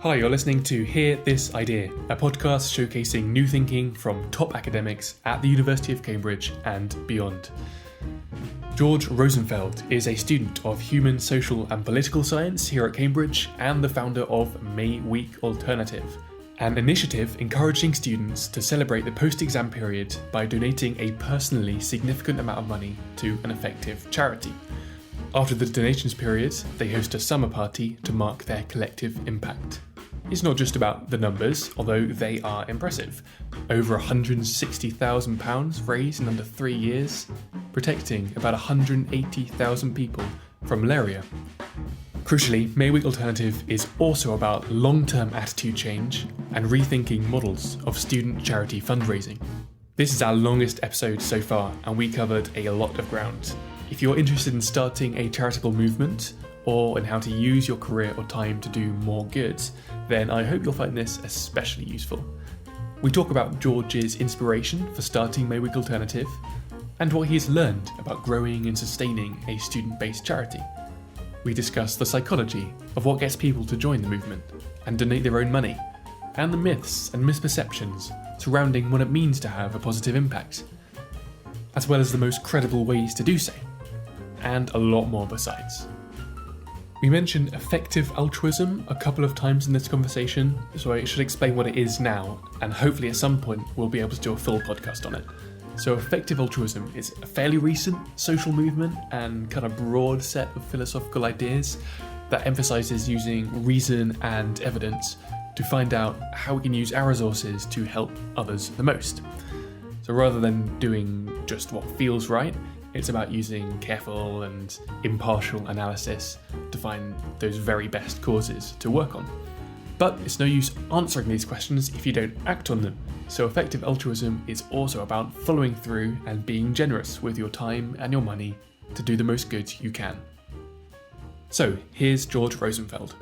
Hi, you're listening to Hear This Idea, a podcast showcasing new thinking from top academics at the University of Cambridge and beyond. George Rosenfeld is a student of human, social and political science here at Cambridge and the founder of May Week Alternative, an initiative encouraging students to celebrate the post-exam period by donating a personally significant amount of money to an effective charity. After the donations period, they host a summer party to mark their collective impact. It's not just about the numbers, although they are impressive. Over £160,000 raised in under 3 years, protecting about 180,000 people from malaria. Crucially, May Week Alternative is also about long-term attitude change and rethinking models of student charity fundraising. This is our longest episode so far, and we covered a lot of ground. If you're interested in starting a charitable movement, or in how to use your career or time to do more good, then I hope you'll find this especially useful. We talk about George's inspiration for starting May Week Alternative, and what he's learned about growing and sustaining a student-based charity. We discuss the psychology of what gets people to join the movement and donate their own money, and the myths and misperceptions surrounding what it means to have a positive impact, as well as the most credible ways to do so, and a lot more besides. We mentioned effective altruism a couple of times in this conversation, so I should explain what it is now, and hopefully at some point we'll be able to do a full podcast on it. So effective altruism is a fairly recent social movement and kind of broad set of philosophical ideas that emphasises using reason and evidence to find out how we can use our resources to help others the most. So rather than doing just what feels right, it's about using careful and impartial analysis to find those very best causes to work on. But it's no use answering these questions if you don't act on them. So effective altruism is also about following through and being generous with your time and your money to do the most good you can. So here's George Rosenfeld.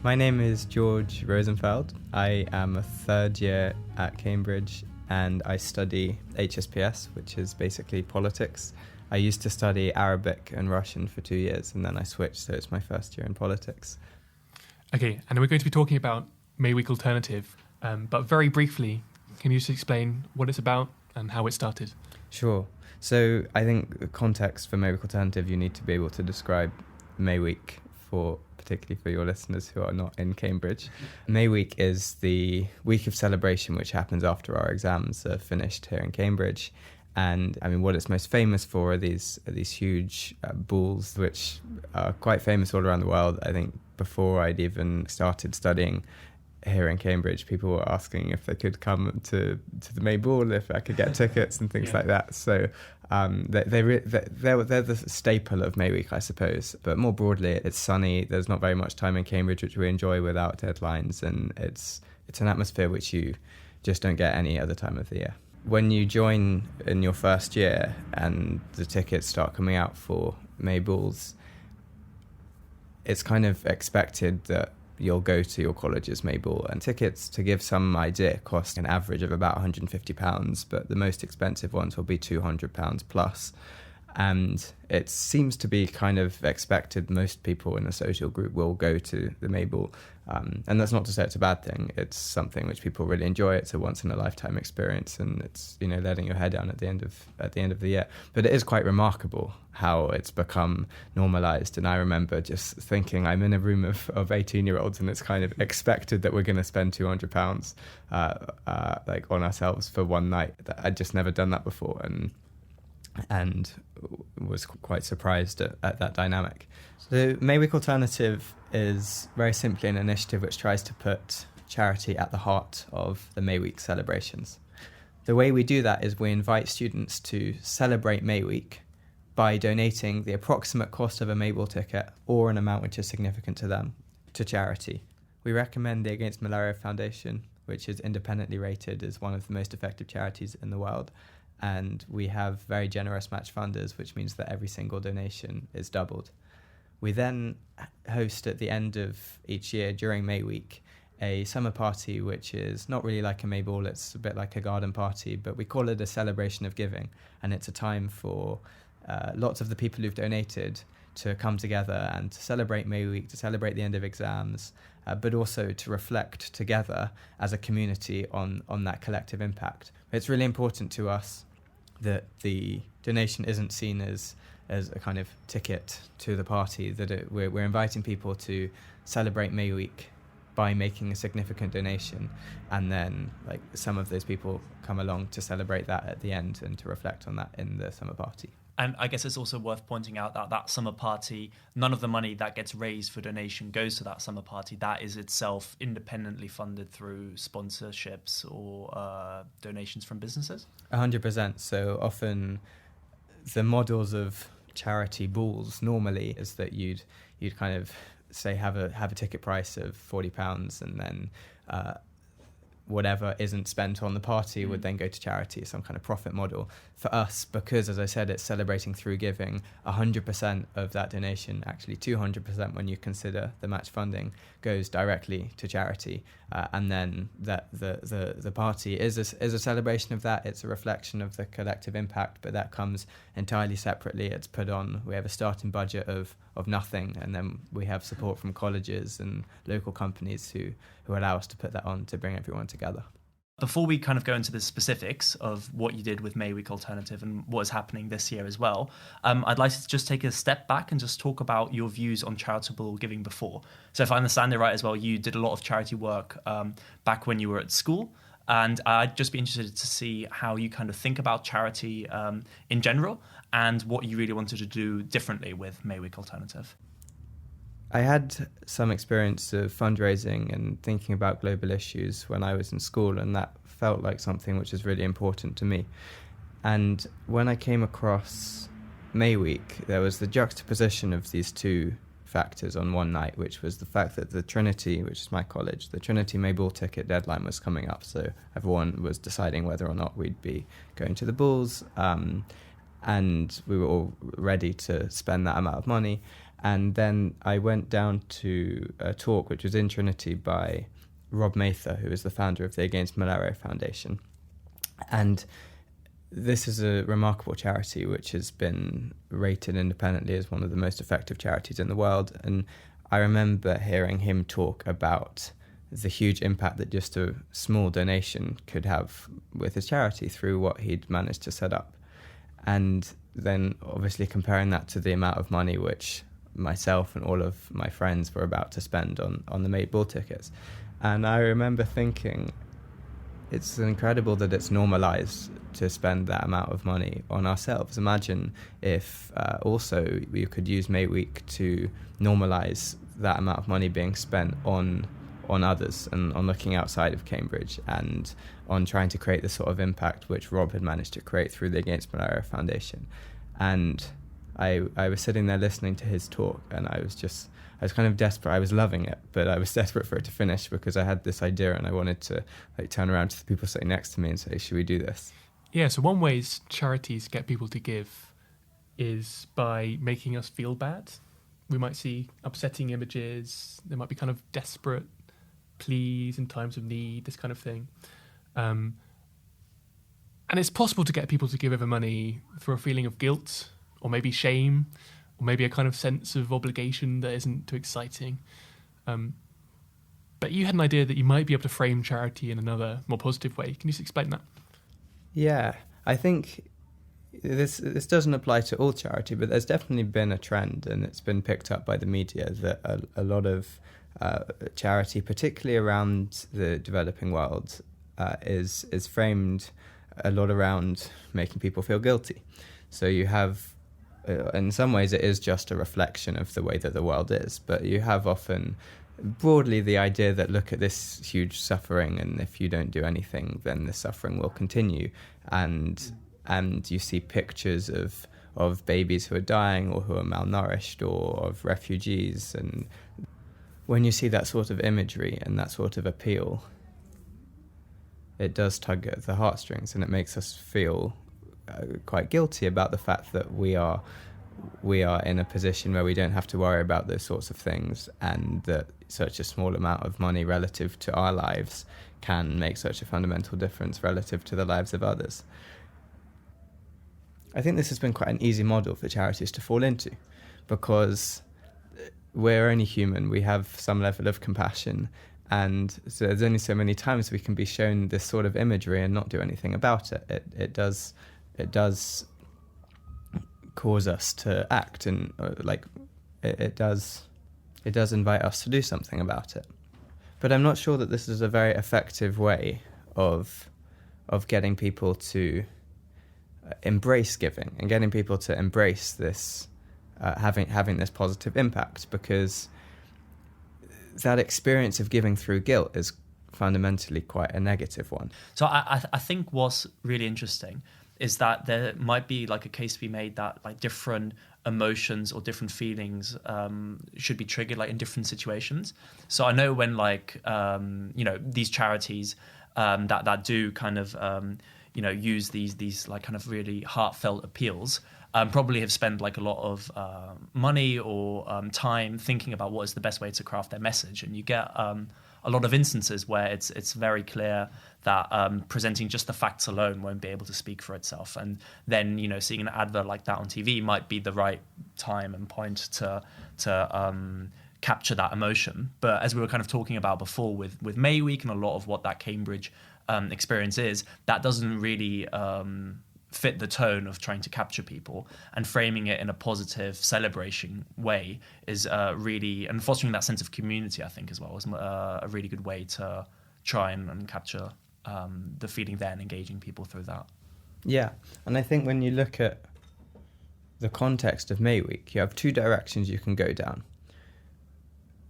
My name is George Rosenfeld. I am a third year at Cambridge and I study HSPS, which is basically politics. I used to study Arabic and Russian for 2 years, and then I switched, so it's my first year in politics. Okay, and we're going to be talking about May Week Alternative, but very briefly, can you just explain what it's about and how it started? Sure. So I think the context for May Week Alternative, you need to be able to describe May Week particularly for your listeners who are not in Cambridge. May Week is the week of celebration which happens after our exams are finished here in Cambridge. And I mean, what it's most famous for are these huge balls, which are quite famous all around the world. I think before I'd even started studying here in Cambridge, people were asking if they could come to the May Ball, if I could get tickets and things like that. So they're the staple of May Week, I suppose. But more broadly, it's sunny. There's not very much time in Cambridge, which we enjoy without deadlines, and it's an atmosphere which you just don't get any other time of the year. When you join in your first year and the tickets start coming out for May Balls, it's kind of expected that you'll go to your college's May Ball, and tickets, to give some idea, cost an average of about £150, but the most expensive ones will be £200 plus. And it seems to be kind of expected most people in a social group will go to the May Ball. And that's not to say it's a bad thing. It's something which people really enjoy. It's a once in a lifetime experience, and it's, you know, letting your hair down at the end of the year. But it is quite remarkable how it's become normalized. And I remember just thinking, I'm in a room of 18-year-olds, and it's kind of expected that we're going to spend £200 like on ourselves for one night. I'd just never done that before, and was quite surprised at that dynamic. So May Week Alternative is very simply an initiative which tries to put charity at the heart of the May Week celebrations. The way we do that is we invite students to celebrate May Week by donating the approximate cost of a May Ball ticket or an amount which is significant to them to charity. We recommend the Against Malaria Foundation, which is independently rated as one of the most effective charities in the world. And we have very generous match funders, which means that every single donation is doubled. We then host at the end of each year during May Week a summer party, which is not really like a May Ball, it's a bit like a garden party, but we call it a celebration of giving. And it's a time for lots of the people who've donated to come together and to celebrate May Week, to celebrate the end of exams, but also to reflect together as a community on that collective impact. It's really important to us that the donation isn't seen as a kind of ticket to the party, that we're inviting people to celebrate May Week by making a significant donation, and then like some of those people come along to celebrate that at the end and to reflect on that in the summer party. And I guess it's also worth pointing out that summer party, none of the money that gets raised for donation goes to that summer party. That is itself independently funded through sponsorships or donations from businesses. 100%. So often the models of charity balls normally is that you'd kind of say have a ticket price of £40, and then whatever isn't spent on the party would then go to charity, some kind of profit model. For us, because as I said, it's celebrating through giving, 100% of that donation, actually 200% when you consider the match funding, goes directly to charity. And then that the party is a celebration of that. It's a reflection of the collective impact, but that comes entirely separately. It's put on, we have a starting budget of nothing, and then we have support from colleges and local companies who allow us to put that on to bring everyone together. Before we kind of go into the specifics of what you did with May Week Alternative and what is happening this year as well, I'd like to just take a step back and just talk about your views on charitable giving before. So if I understand it right as well, you did a lot of charity work back when you were at school. And I'd just be interested to see how you kind of think about charity in general and what you really wanted to do differently with May Week Alternative. I had some experience of fundraising and thinking about global issues when I was in school, and that felt like something which is really important to me. And when I came across May Week, there was the juxtaposition of these two factors on one night, which was the fact that the Trinity, which is my college, the Trinity May Ball ticket deadline was coming up, so everyone was deciding whether or not we'd be going to the balls, and we were all ready to spend that amount of money. And then I went down to a talk which was in Trinity by Rob Mather, who is the founder of the Against Malaria Foundation. And this is a remarkable charity which has been rated independently as one of the most effective charities in the world. And I remember hearing him talk about the huge impact that just a small donation could have with his charity through what he'd managed to set up. And then obviously comparing that to the amount of money which myself and all of my friends were about to spend on the May Ball tickets. And I remember thinking, it's incredible that it's normalised to spend that amount of money on ourselves. Imagine if also we could use May Week to normalise that amount of money being spent on others and on looking outside of Cambridge and on trying to create the sort of impact which Rob had managed to create through the Against Malaria Foundation. And I was sitting there listening to his talk, and I was kind of desperate. I was loving it, but I was desperate for it to finish because I had this idea and I wanted to turn around to the people sitting next to me and say, should we do this? Yeah, so one way charities get people to give is by making us feel bad. We might see upsetting images. There might be kind of desperate pleas in times of need, this kind of thing. And it's possible to get people to give over money for a feeling of guilt, or maybe shame, or maybe a kind of sense of obligation that isn't too exciting. But you had an idea that you might be able to frame charity in another, more positive way. Can you just explain that? Yeah, I think this doesn't apply to all charity, but there's definitely been a trend, and it's been picked up by the media, that a lot of charity, particularly around the developing world, is framed a lot around making people feel guilty. So you have, in some ways, it is just a reflection of the way that the world is, but you have often broadly the idea that look at this huge suffering, and if you don't do anything, then the suffering will continue. And you see pictures of babies who are dying or who are malnourished, or of refugees. And when you see that sort of imagery and that sort of appeal, it does tug at the heartstrings, and it makes us feel quite guilty about the fact that we are in a position where we don't have to worry about those sorts of things, and that such a small amount of money relative to our lives can make such a fundamental difference relative to the lives of others. I think this has been quite an easy model for charities to fall into, because we're only human. We have some level of compassion, and so there's only so many times we can be shown this sort of imagery and not do anything about it. It does cause us to act, and it does invite us to do something about it. But I'm not sure that this is a very effective way of getting people to embrace giving and getting people to embrace this having this positive impact, because that experience of giving through guilt is fundamentally quite a negative one. So I think what's really interesting is that there might be like a case to be made that like different emotions or different feelings should be triggered like in different situations. So I know when like these charities that do kind of use these like kind of really heartfelt appeals probably have spent like a lot of money or time thinking about what is the best way to craft their message, and you get a lot of instances where it's very clear that presenting just the facts alone won't be able to speak for itself, and then seeing an advert like that on TV might be the right time and point to capture that emotion. But as we were kind of talking about before with May Week and a lot of what that Cambridge experience is, that doesn't really fit the tone of trying to capture people, and framing it in a positive celebration way is really, and fostering that sense of community, I think as well, is a really good way to try and capture the feeling there and engaging people through that. Yeah, and I think when you look at the context of May Week, you have two directions you can go down.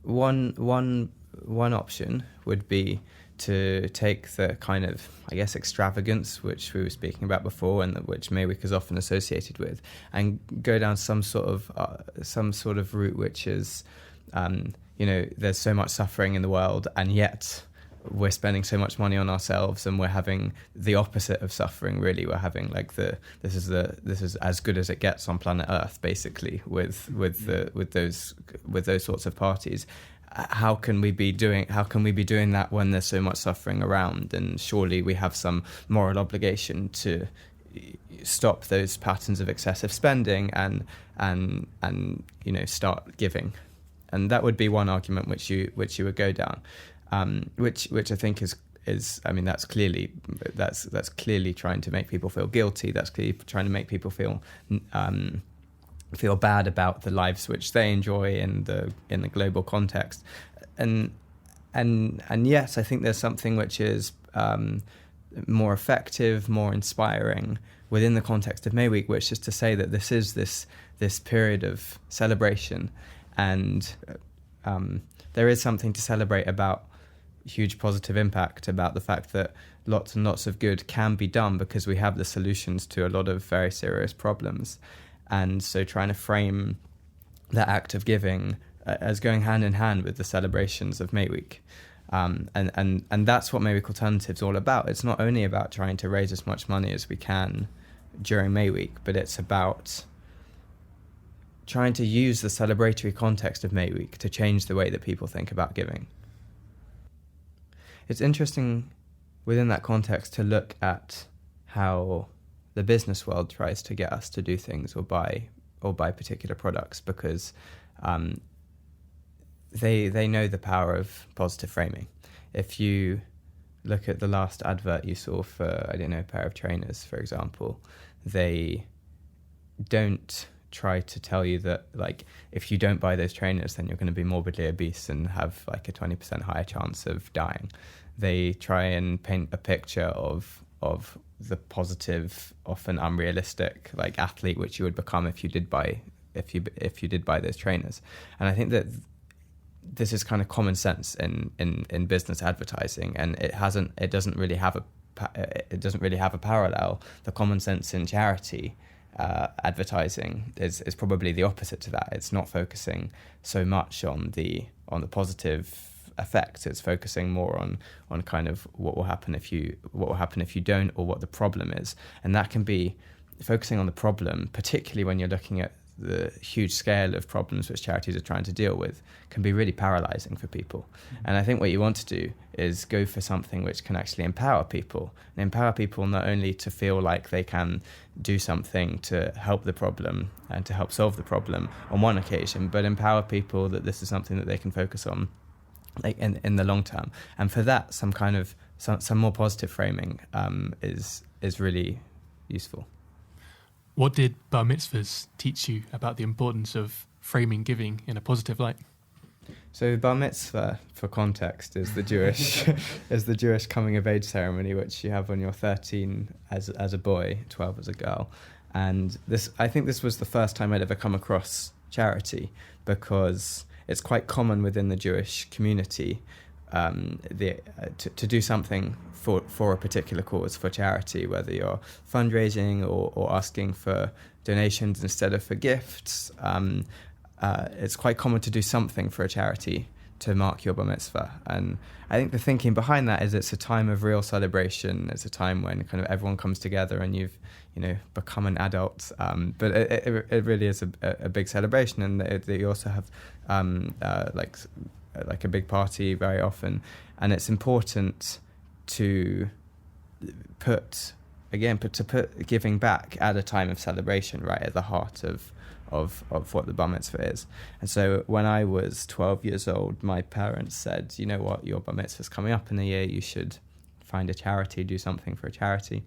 One option would be to take the kind of, I guess, extravagance which we were speaking about before, and which May Week is often associated with, and go down some sort of route which is, there's so much suffering in the world, and yet we're spending so much money on ourselves, and we're having the opposite of suffering. Really, we're having like this is as good as it gets on planet Earth, basically, with those sorts of parties. How can we be doing that when there's so much suffering around? And surely we have some moral obligation to stop those patterns of excessive spending and start giving. And that would be one argument which you would go down, which I think is that's clearly trying to make people feel guilty. That's clearly trying to make people feel bad about the lives which they enjoy in the global context, and yes, I think there's something which is more effective, more inspiring within the context of May Week, which is to say that this is this period of celebration, and there is something to celebrate about huge positive impact, about the fact that lots and lots of good can be done because we have the solutions to a lot of very serious problems. And so trying to frame that act of giving as going hand in hand with the celebrations of May Week. And that's what May Week Alternative's all about. It's not only about trying to raise as much money as we can during May Week, but it's about trying to use the celebratory context of May Week to change the way that people think about giving. It's interesting within that context to look at how the business world tries to get us to do things or buy particular products, because they know the power of positive framing. If you look at the last advert you saw for, a pair of trainers, for example, they don't try to tell you that, like, if you don't buy those trainers, then you're going to be morbidly obese and have like a 20% higher chance of dying. They try and paint a picture of the positive, often unrealistic, like, athlete which you would become if you did buy those trainers. And I think that this is kind of common sense in business advertising, and it doesn't really have a parallel. The common sense in charity advertising is probably the opposite to that. It's not focusing so much on the positive effects. It's focusing more on kind of what will happen if you don't, or what the problem is. And that can be focusing on the problem, particularly when you're looking at the huge scale of problems which charities are trying to deal with can be really paralyzing for people. And I think what you want to do is go for something which can actually empower people, and empower people not only to feel like they can do something to help the problem and to help solve the problem on one occasion, but empower people that this is something that they can focus on like in the long term. And for that, some more positive framing is really useful. What did bar mitzvahs teach you about the importance of framing giving in a positive light? So bar mitzvah, for context, is the Jewish coming of age ceremony, which you have when you're 13 as a boy, 12 as a girl. And I think this was the first time I'd ever come across charity, because it's quite common within the Jewish community to do something for a particular cause, for charity, whether you're fundraising or asking for donations instead of for gifts. It's quite common to do something for a charity to mark your bar mitzvah. And I think the thinking behind that is it's a time of real celebration. It's a time when kind of everyone comes together and you've become an adult. But it really is a big celebration, and they also have like a big party very often. And it's important to put giving back at a time of celebration right at the heart of what the bar mitzvah is. And so when I was 12 years old, my parents said, you know what, your bar mitzvah's coming up in a year, you should find a charity, do something for a charity.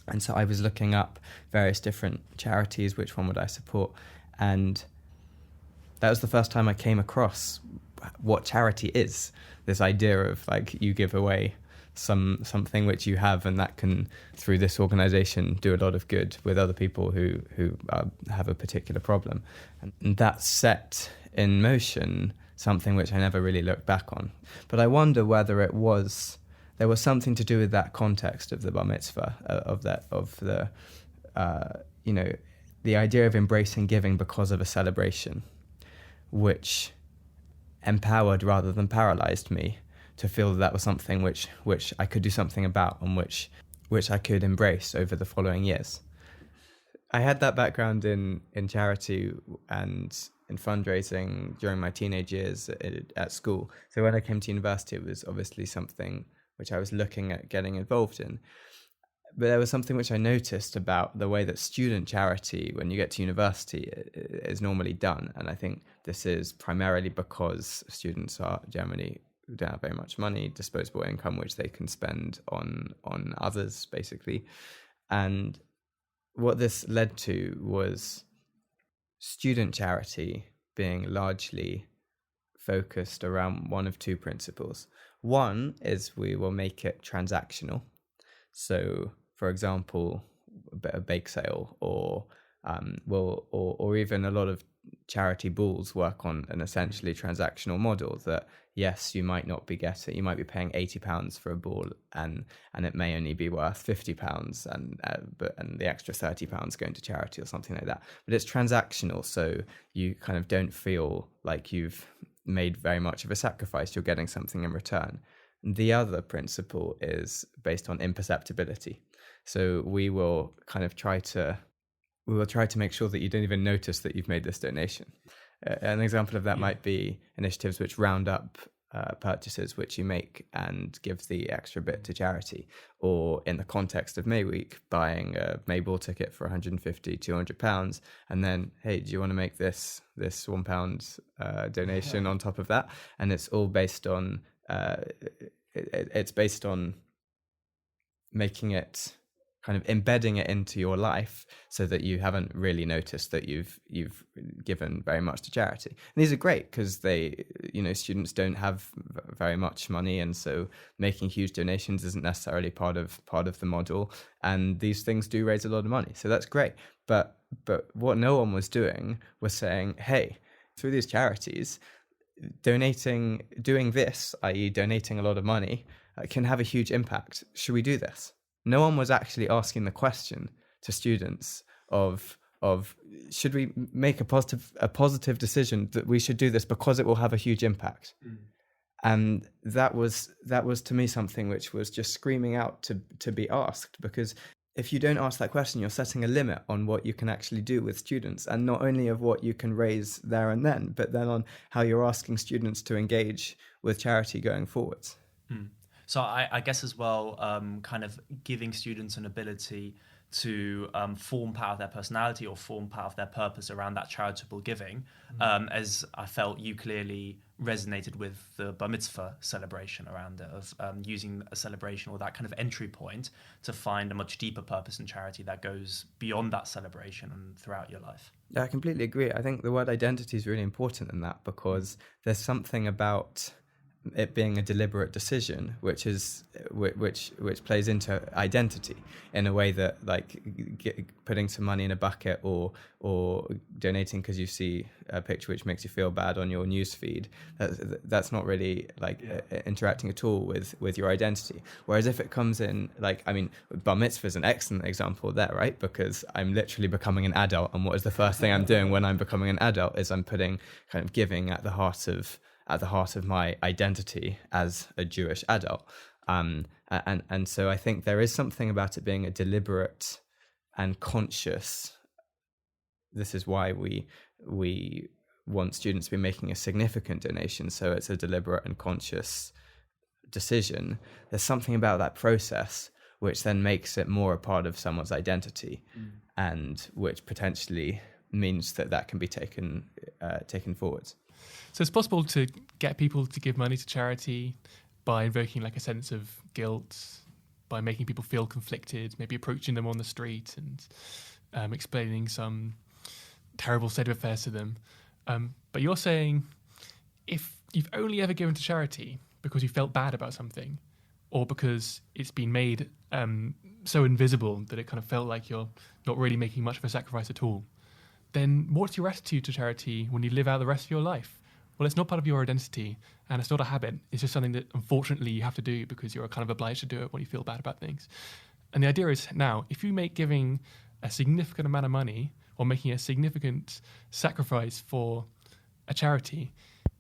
And so I was looking up various different charities, which one would I support? And that was the first time I came across what charity is. This idea of like you give away something which you have, and that can, through this organization, do a lot of good with other people who have a particular problem. And that set in motion something which I never really looked back on. But I wonder whether there was something to do with that context of the bar mitzvah, the idea of embracing giving because of a celebration, which empowered rather than paralyzed me to feel that was something which I could do something about, and which I could embrace over the following years. I had that background in charity and in fundraising during my teenage years at school. So when I came to university, it was obviously something which I was looking at getting involved in. But there was something which I noticed about the way that student charity, when you get to university, is normally done. And I think this is primarily because students don't have very much money, disposable income, which they can spend on others, basically. And what this led to was student charity being largely focused around one of two principles. One is we will make it transactional. So, for example, a bake sale or even a lot of charity balls work on an essentially transactional model that, yes, you might be paying £80 for a ball and it may only be worth £50 and the extra £30 going to charity or something like that. But it's transactional, so you kind of don't feel like you've made very much of a sacrifice. You're getting something in return. The other principle is based on imperceptibility. So we will try to make sure that you don't even notice that you've made this donation. An example of that might be initiatives which round up purchases which you make and give the extra bit to charity. Or in the context of May Week, buying a May Ball ticket for £150, £200, and then, hey, do you want to make this £1 donation on top of that? And it's all based on it's based on making it, kind of embedding it into your life so that you haven't really noticed that you've given very much to charity. And these are great because students don't have very much money, and so making huge donations isn't necessarily part of the model, and these things do raise a lot of money, so that's great. But what no one was doing was saying, hey, through these charities, doing this, i.e. donating a lot of money, can have a huge impact. Should we do this? No one was actually asking the question to students of should we make a positive decision that we should do this because it will have a huge impact. And that was to me something which was just screaming out to be asked, because if you don't ask that question, you're setting a limit on what you can actually do with students, and not only of what you can raise there and then, but then on how you're asking students to engage with charity going forwards. So I guess as well, kind of giving students an ability to form part of their personality or form part of their purpose around that charitable giving, as I felt you clearly resonated with the Bar Mitzvah celebration around it, of using a celebration or that kind of entry point to find a much deeper purpose in charity that goes beyond that celebration and throughout your life. Yeah, I completely agree. I think the word identity is really important in that, because there's something about it being a deliberate decision, which plays into identity in a way that, like, putting some money in a bucket or donating because you see a picture which makes you feel bad on your news feed, that's not really interacting at all with your identity. Whereas if it comes in, like, I mean, Bar Mitzvah is an excellent example there, right? Because I'm literally becoming an adult, and what is the first thing I'm doing when I'm becoming an adult is I'm putting kind of giving at the heart of my identity as a Jewish adult. And so I think there is something about it being a deliberate and conscious. This is why we want students to be making a significant donation, so it's a deliberate and conscious decision. There's something about that process which then makes it more a part of someone's identity, and which potentially means that can be taken forwards. So it's possible to get people to give money to charity by invoking like a sense of guilt, by making people feel conflicted, maybe approaching them on the street and explaining some terrible state of affairs to them. But you're saying if you've only ever given to charity because you felt bad about something, or because it's been made so invisible that it kind of felt like you're not really making much of a sacrifice at all, then what's your attitude to charity when you live out the rest of your life? Well, it's not part of your identity, and it's not a habit. It's just something that, unfortunately, you have to do because you're kind of obliged to do it when you feel bad about things. And the idea is now, if you make giving a significant amount of money or making a significant sacrifice for a charity,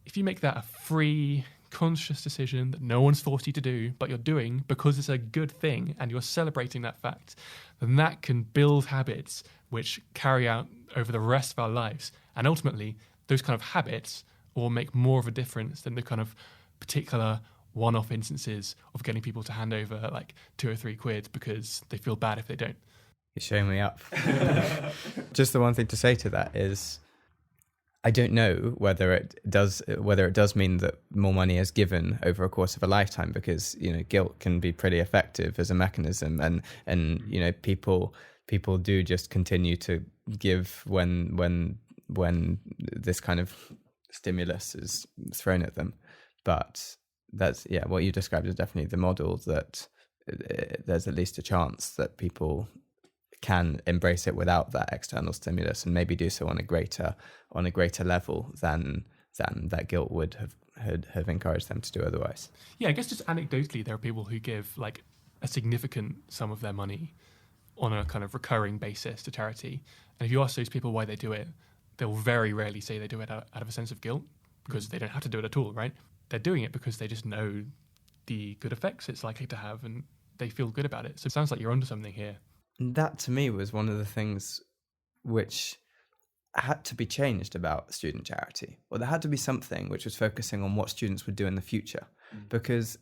if you make that a free, conscious decision that no one's forced you to do, but you're doing because it's a good thing and you're celebrating that fact, then that can build habits which carry out over the rest of our lives. And ultimately, those kind of habits will make more of a difference than the kind of particular one-off instances of getting people to hand over like 2 or 3 quid because they feel bad if they don't. You're showing me up. Just the one thing to say to that is, I don't know whether it does mean that more money is given over a course of a lifetime, because, you know, guilt can be pretty effective as a mechanism, and you know, people do just continue to give when this kind of stimulus is thrown at them. But that's, what you described is definitely the model, that there's at least a chance that people can embrace it without that external stimulus, and maybe do so on a greater level than that guilt would have encouraged them to do otherwise. Yeah, I guess just anecdotally, there are people who give like a significant sum of their money on a kind of recurring basis to charity, and if you ask those people why they do it, they'll very rarely say they do it out of a sense of guilt, because they don't have to do it at all, right? They're doing it because they just know the good effects it's likely to have, and they feel good about it. So it sounds like you're onto something here. And that, to me, was one of the things which had to be changed about student charity. Or there had to be something which was focusing on what students would do in the future. Because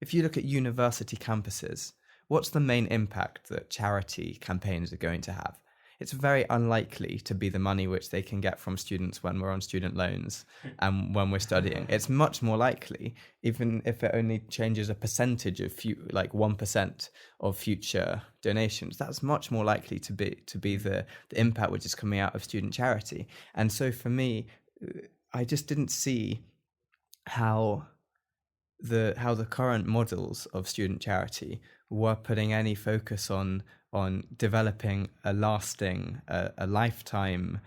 if you look at university campuses, what's the main impact that charity campaigns are going to have? It's very unlikely to be the money which they can get from students when we're on student loans and when we're studying. It's much more likely, even if it only changes a percentage of like 1% of future donations, that's much more likely to be the impact which is coming out of student charity. And so for me, I just didn't see how the current models of student charity were putting any focus on developing a lasting, a lifetime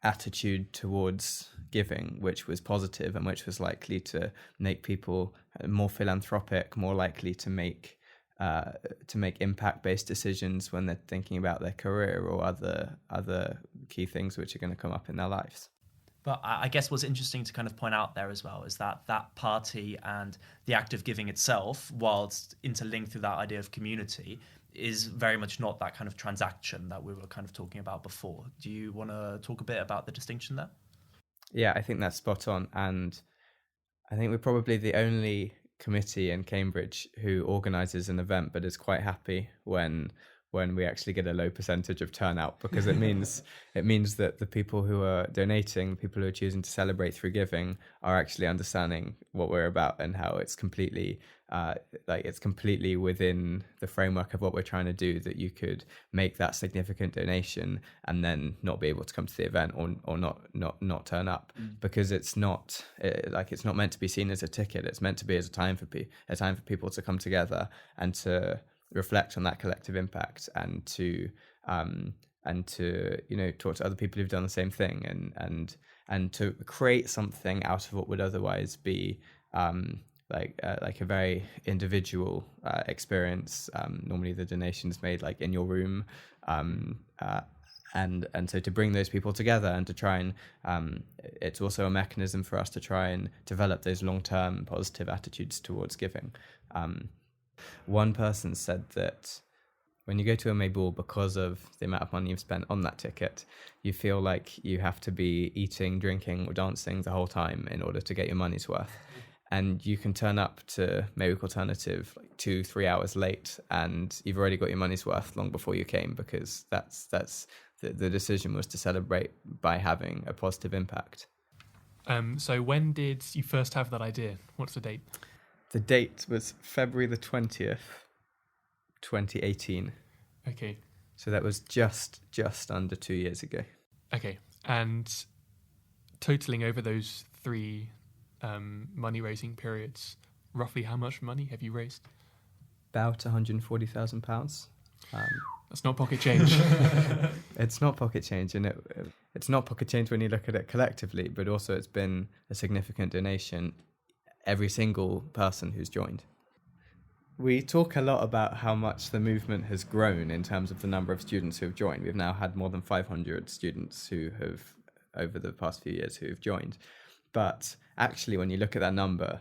attitude towards giving, which was positive and which was likely to make people more philanthropic, more likely to make impact-based decisions when they're thinking about their career or other key things which are going to come up in their lives. But I guess what's interesting to kind of point out there as well is that that party and the act of giving itself, whilst interlinked through that idea of community, is very much not that kind of transaction that we were kind of talking about before. Do you want to talk a bit about the distinction there? Yeah, I think that's spot on. And I think we're probably the only committee in Cambridge who organises an event but is quite happy when we actually get a low percentage of turnout, because it means that the people who are donating, people who are choosing to celebrate through giving, are actually understanding what we're about and how it's completely within the framework of what we're trying to do, that you could make that significant donation and then not be able to come to the event or not turn up, because it's not meant to be seen as a ticket. It's meant to be as a time for people to come together and to reflect on that collective impact, and to talk to other people who've done the same thing, and to create something out of what would otherwise be like a very individual experience. Normally the donation's made like in your room, and so to bring those people together and to try and it's also a mechanism for us to try and develop those long-term positive attitudes towards giving. One person said that when you go to a May ball, because of the amount of money you've spent on that ticket, you feel like you have to be eating, drinking or dancing the whole time in order to get your money's worth. And you can turn up to May Week Alternative like 2-3 hours late and you've already got your money's worth long before you came, because that's the decision was to celebrate by having a positive impact. So when did you first have that idea? What's the date? The date was February the 20th, 2018. Okay. So that was just under 2 years ago. Okay. And totaling over those 3 money-raising periods, roughly how much money have you raised? About £140,000. That's not pocket change. It's not pocket change, and it's not pocket change when you look at it collectively, but also it's been a significant donation, every single person who's joined. We talk a lot about how much the movement has grown in terms of the number of students who have joined. We've now had more than 500 students who have, over the past few years, who have joined. But actually, when you look at that number,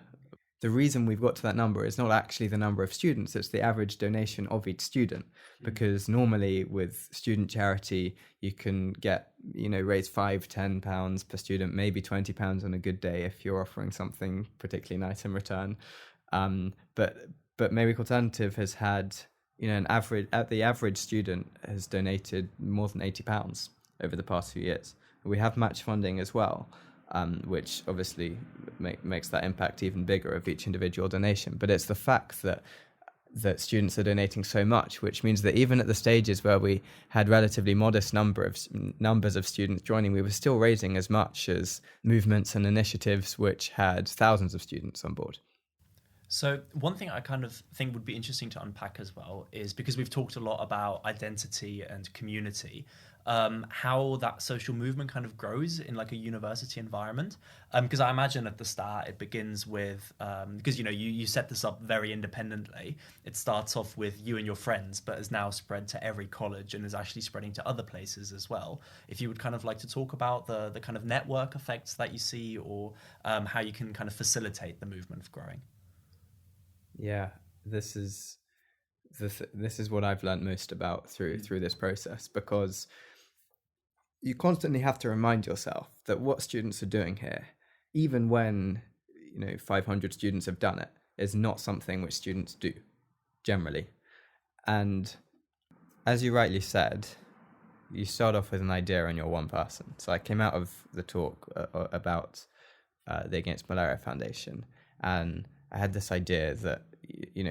the reason we've got to that number is not actually the number of students, it's the average donation of each student. Because normally with student charity, you can raise £5-10 per student, maybe £20 on a good day if you're offering something particularly nice in return. But May Week Alternative has had, the average student has donated more than £80 over the past few years. We have match funding as well, which obviously makes that impact even bigger of each individual donation. But it's the fact that students are donating so much, which means that even at the stages where we had relatively modest numbers of students joining, we were still raising as much as movements and initiatives which had thousands of students on board. So one thing I kind of think would be interesting to unpack as well is, because we've talked a lot about identity and community, how that social movement kind of grows in like a university environment. Because I imagine at the start it begins with, because you set this up very independently. It starts off with you and your friends, but has now spread to every college and is actually spreading to other places as well. If you would kind of like to talk about the kind of network effects that you see, or how you can kind of facilitate the movement of growing. Yeah, this is what I've learned most about through this process, because you constantly have to remind yourself that what students are doing here, even when 500 students have done it, is not something which students do generally. And as you rightly said, you start off with an idea and you're one person. So I came out of the talk about the Against Malaria Foundation, and I had this idea that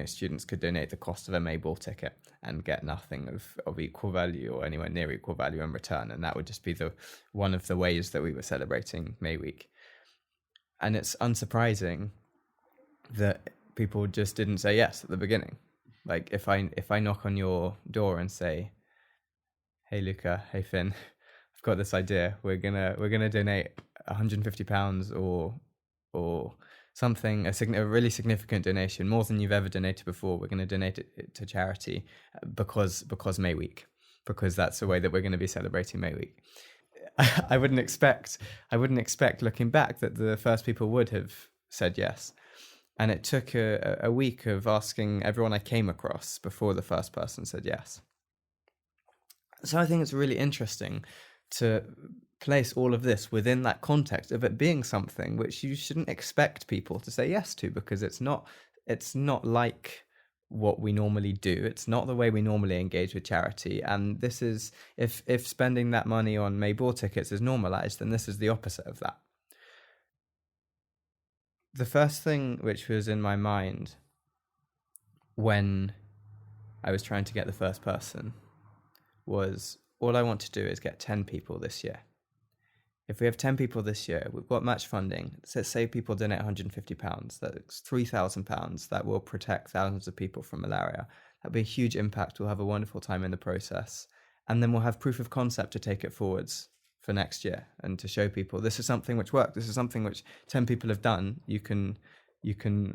students could donate the cost of a May ball ticket and get nothing of equal value or anywhere near equal value in return, and that would just be one of the ways that we were celebrating May Week. And it's unsurprising that people just didn't say yes at the beginning. Like if I knock on your door and say, "Hey Luca, hey Finn, I've got this idea. We're gonna donate £150 or something, a really significant donation, more than you've ever donated before. We're going to donate it to charity because May Week, because that's the way that we're going to be celebrating May Week." I wouldn't expect looking back that the first people would have said yes. And it took a week of asking everyone I came across before the first person said yes. So I think it's really interesting to place all of this within that context of it being something which you shouldn't expect people to say yes to, because it's not like what we normally do. It's not the way we normally engage with charity. And this is, if spending that money on May ball tickets is normalized, then this is the opposite of that. The first thing which was in my mind when I was trying to get the first person was, all I want to do is get 10 people this year. If we have 10 people this year, we've got match funding. Let's say people donate £150. That's £3,000 that will protect thousands of people from malaria. That'll be a huge impact. We'll have a wonderful time in the process. And then we'll have proof of concept to take it forwards for next year and to show people this is something which worked. This is something which 10 people have done. You can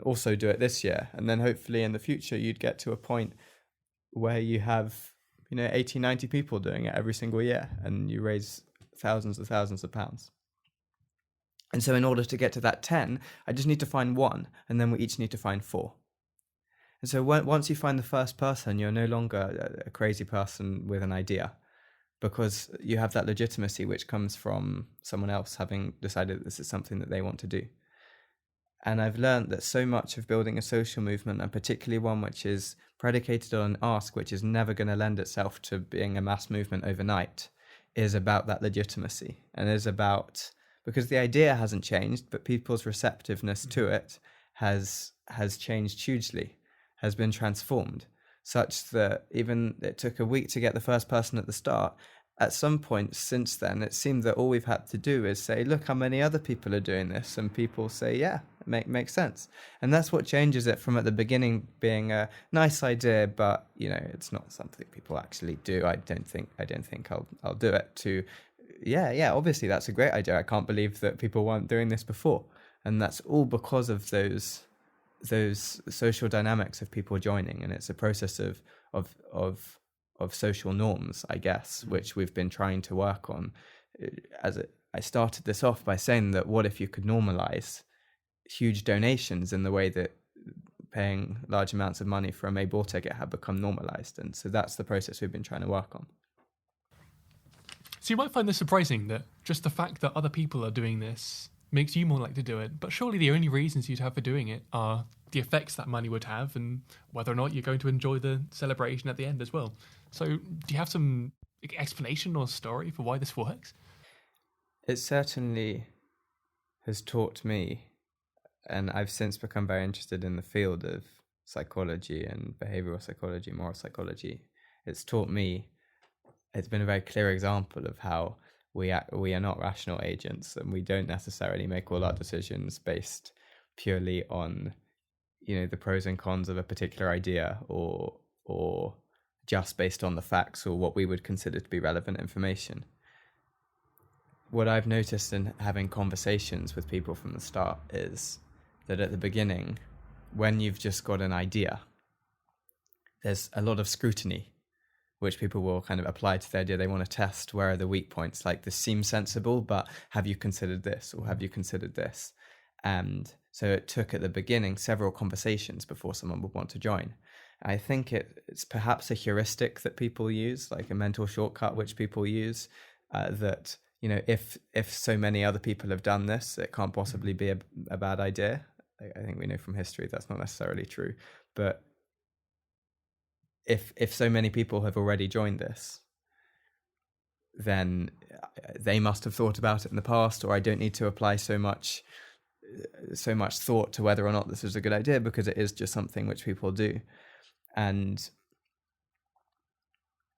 also do it this year. And then hopefully in the future, you'd get to a point where you have 80, 90 people doing it every single year, and you raise thousands of pounds. And so in order to get to that 10, I just need to find one, and then we each need to find 4. And so once you find the first person, you're no longer a crazy person with an idea, because you have that legitimacy which comes from someone else having decided that this is something that they want to do. And I've learned that so much of building a social movement, and particularly one which is predicated on an ask, which is never going to lend itself to being a mass movement overnight, is about that legitimacy, and is about, because the idea hasn't changed, but people's receptiveness to it has changed hugely, has been transformed, such that even it took a week to get the first person at the start. At some point since then, it seemed that all we've had to do is say, look how many other people are doing this, and people say, yeah, it makes sense. And that's what changes it from at the beginning being a nice idea, but it's not something people actually do. I don't think I'll do it, to yeah, obviously that's a great idea. I can't believe that people weren't doing this before. And that's all because of those social dynamics of people joining, and it's a process of social norms, I guess, which we've been trying to work on. I started this off by saying that what if you could normalize huge donations in the way that paying large amounts of money for a May ball ticket had become normalized? And so that's the process we've been trying to work on. So you might find this surprising, that just the fact that other people are doing this makes you more likely to do it, but surely the only reasons you'd have for doing it are the effects that money would have and whether or not you're going to enjoy the celebration at the end as well. So do you have some explanation or story for why this works? It certainly has taught me, and I've since become very interested in the field of psychology and behavioral psychology, moral psychology. It's taught me, it's been a very clear example of how we are not rational agents, and we don't necessarily make all our decisions based purely on the pros and cons of a particular idea, or just based on the facts or what we would consider to be relevant information. What I've noticed in having conversations with people from the start is that at the beginning, when you've just got an idea, there's a lot of scrutiny which people will kind of apply to the idea. They want to test, where are the weak points, like this seems sensible, but have you considered this, or have you considered this? And so it took at the beginning several conversations before someone would want to join. I think it's perhaps a heuristic that people use, like a mental shortcut which people use, that if so many other people have done this, it can't possibly be a bad idea. I think we know from history that's not necessarily true, but if so many people have already joined this, then they must have thought about it in the past, or I don't need to apply so much thought to whether or not this is a good idea, because it is just something which people do. And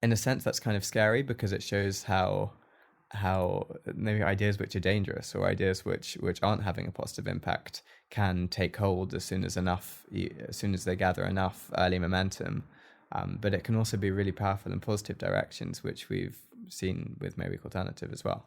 in a sense, that's kind of scary, because it shows how maybe ideas which are dangerous, or ideas which aren't having a positive impact, can take hold as soon as they gather enough early momentum. But it can also be really powerful in positive directions, which we've seen with May Week Alternative as well.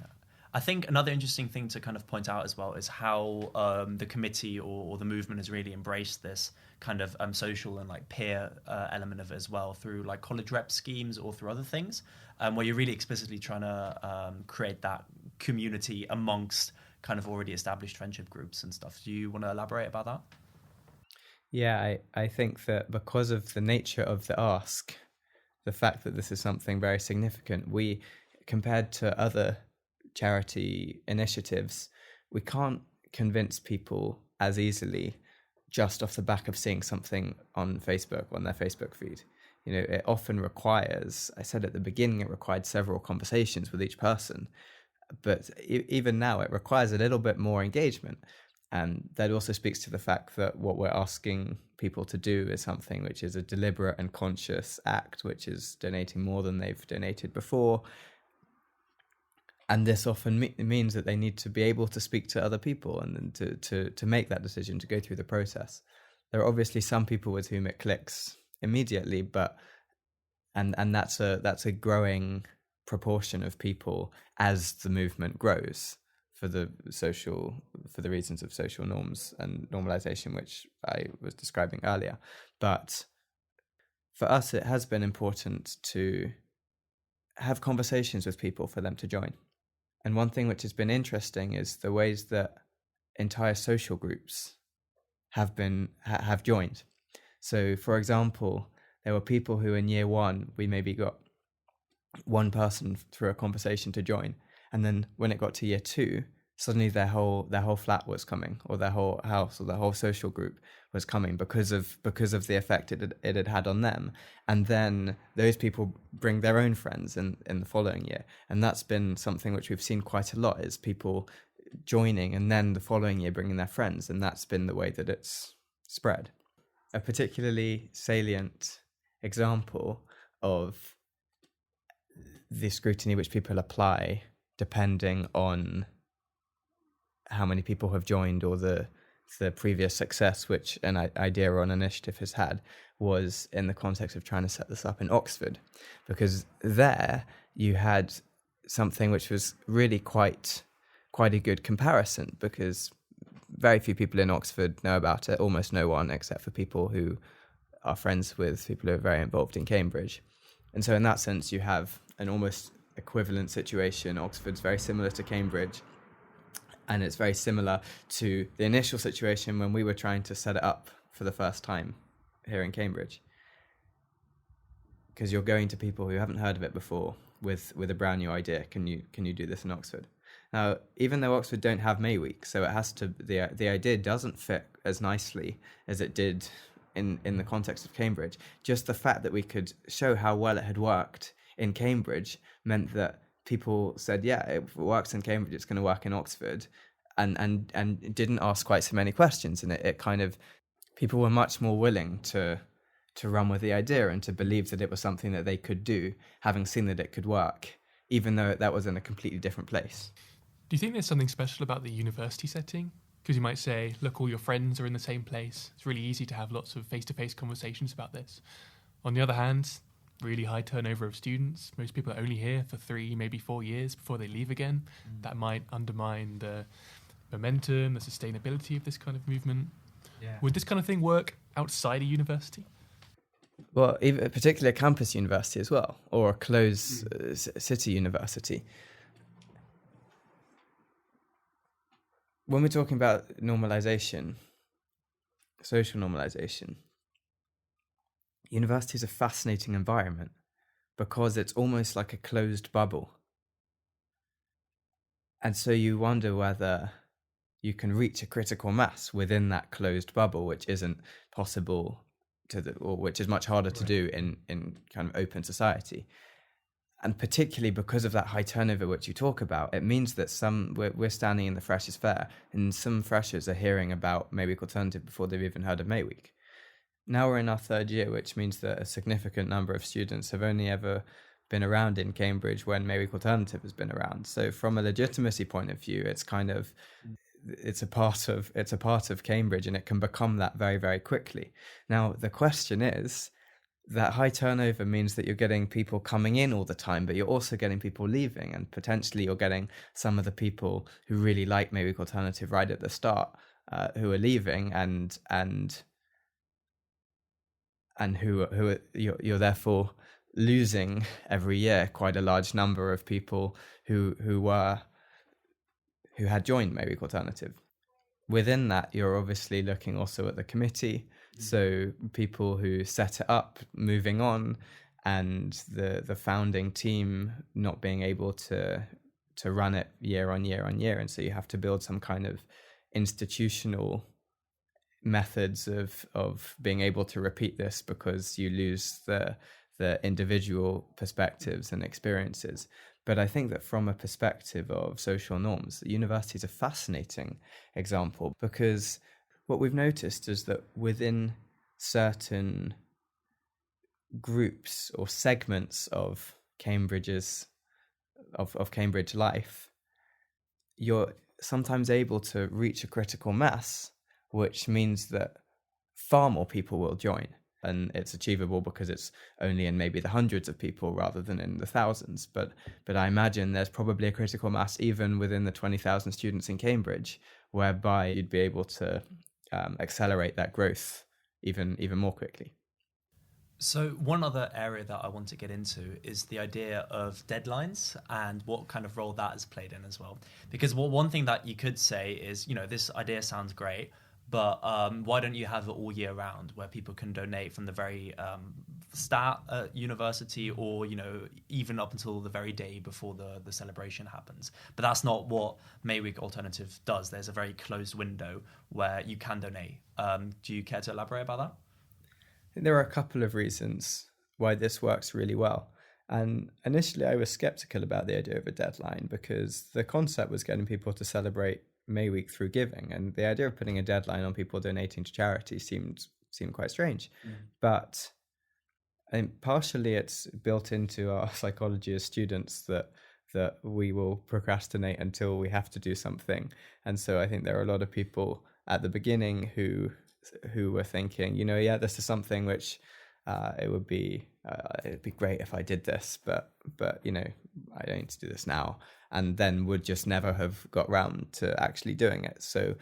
I think another interesting thing to kind of point out as well is how the committee or the movement has really embraced this kind of social and like peer element of it as well, through like college rep schemes or through other things, where you're really explicitly trying to create that community amongst kind of already established friendship groups and stuff. Do you want to elaborate about that? Yeah, I think that because of the nature of the ask, the fact that this is something very significant, we, compared to other charity initiatives, we can't convince people as easily just off the back of seeing something on Facebook, on their Facebook feed. You know, it often requires, I said at the beginning, it required several conversations with each person, but even now it requires a little bit more engagement. And that also speaks to the fact that what we're asking people to do is something which is a deliberate and conscious act, which is donating more than they've donated before. And this often means that they need to be able to speak to other people and to make that decision, to go through the process. There are obviously some people with whom it clicks immediately, but and that's a growing proportion of people as the movement grows, for the reasons of social norms and normalization, which I was describing earlier. But for us, it has been important to have conversations with people for them to join. And one thing which has been interesting is the ways that entire social groups have joined. So, for example, there were people who in year one, we maybe got one person through a conversation to join. And then when it got to year two, suddenly their whole flat was coming, or their whole house, or their whole social group was coming because of the effect it had had on them. And then those people bring their own friends in the following year. And that's been something which we've seen quite a lot, is people joining and then the following year bringing their friends. And that's been the way that it's spread. A particularly salient example of the scrutiny which people apply depending on how many people have joined, or the previous success which an idea or an initiative has had, was in the context of trying to set this up in Oxford, because there you had something which was really quite a good comparison, because very few people in Oxford know about it, almost no one, except for people who are friends with people who are very involved in Cambridge. And so in that sense, you have an almost equivalent situation. Oxford's very similar to Cambridge, and it's very similar to the initial situation when we were trying to set it up for the first time here in Cambridge. Because you're going to people who haven't heard of it before with a brand new idea. Can you do this in Oxford? Now, even though Oxford don't have May Week, so it has to, the idea doesn't fit as nicely as it did in the context of Cambridge. Just the fact that we could show how well it had worked in Cambridge meant that people said, yeah, if it works in Cambridge, it's going to work in Oxford, and didn't ask quite so many questions. And it kind of, people were much more willing to run with the idea and to believe that it was something that they could do, having seen that it could work, even though that was in a completely different place. Do you think there's something special about the university setting? Because you might say, look, all your friends are in the same place. It's really easy to have lots of face-to-face conversations about this. On the other hand, really high turnover of students. Most people are only here for 3, maybe 4 years before they leave again. That might undermine the momentum, the sustainability of this kind of movement. Yeah. Would this kind of thing work outside a university? Well, even particularly a campus university as well, or a closed city university. When we're talking about normalization, social normalization, university is a fascinating environment because it's almost like a closed bubble. And so you wonder whether you can reach a critical mass within that closed bubble, which isn't possible or which is much harder to do in kind of open society. And particularly because of that high turnover which you talk about, it means that we're standing in the Freshers' Fair, and some freshers are hearing about May Week Alternative before they've even heard of May Week. Now we're in our 3rd year, which means that a significant number of students have only ever been around in Cambridge when May Week Alternative has been around. So from a legitimacy point of view, it's kind of, it's a part of Cambridge, and it can become that very, very quickly. Now, the question is, that high turnover means that you're getting people coming in all the time, but you're also getting people leaving, and potentially you're getting some of the people who really like May Week Alternative right at the start, who are leaving, and who are, you're therefore losing every year quite a large number of people who were who had joined May Week Alternative. Within that, you're obviously looking also at the committee, so people who set it up moving on, and the founding team not being able to run it year on year on year, and so you have to build some kind of institutional methods of being able to repeat this, because you lose the individual perspectives and experiences. But I think that from a perspective of social norms, the university is a fascinating example, because what we've noticed is that within certain groups or segments of Cambridge's of Cambridge life, you're sometimes able to reach a critical mass, which means that far more people will join. And it's achievable because it's only in maybe the hundreds of people rather than in the thousands. But I imagine there's probably a critical mass even within the 20,000 students in Cambridge, whereby you'd be able to accelerate that growth even more quickly. So one other area that I want to get into is the idea of deadlines and what kind of role that has played in as well. Because one thing that you could say is, this idea sounds great, but why don't you have it all year round, where people can donate from the very start at university, or even up until the very day before the celebration happens? But that's not what May Week Alternative does. There's a very closed window where you can donate. Do you care to elaborate about that? There are a couple of reasons why this works really well. And initially I was skeptical about the idea of a deadline, because the concept was getting people to celebrate May Week through giving, and the idea of putting a deadline on people donating to charity seemed quite strange. But I think partially it's built into our psychology as students that we will procrastinate until we have to do something. And so I think there are a lot of people at the beginning who were thinking, this is something which it'd be great if I did this, but I don't need to do this now, and then would just never have got round to actually doing it. So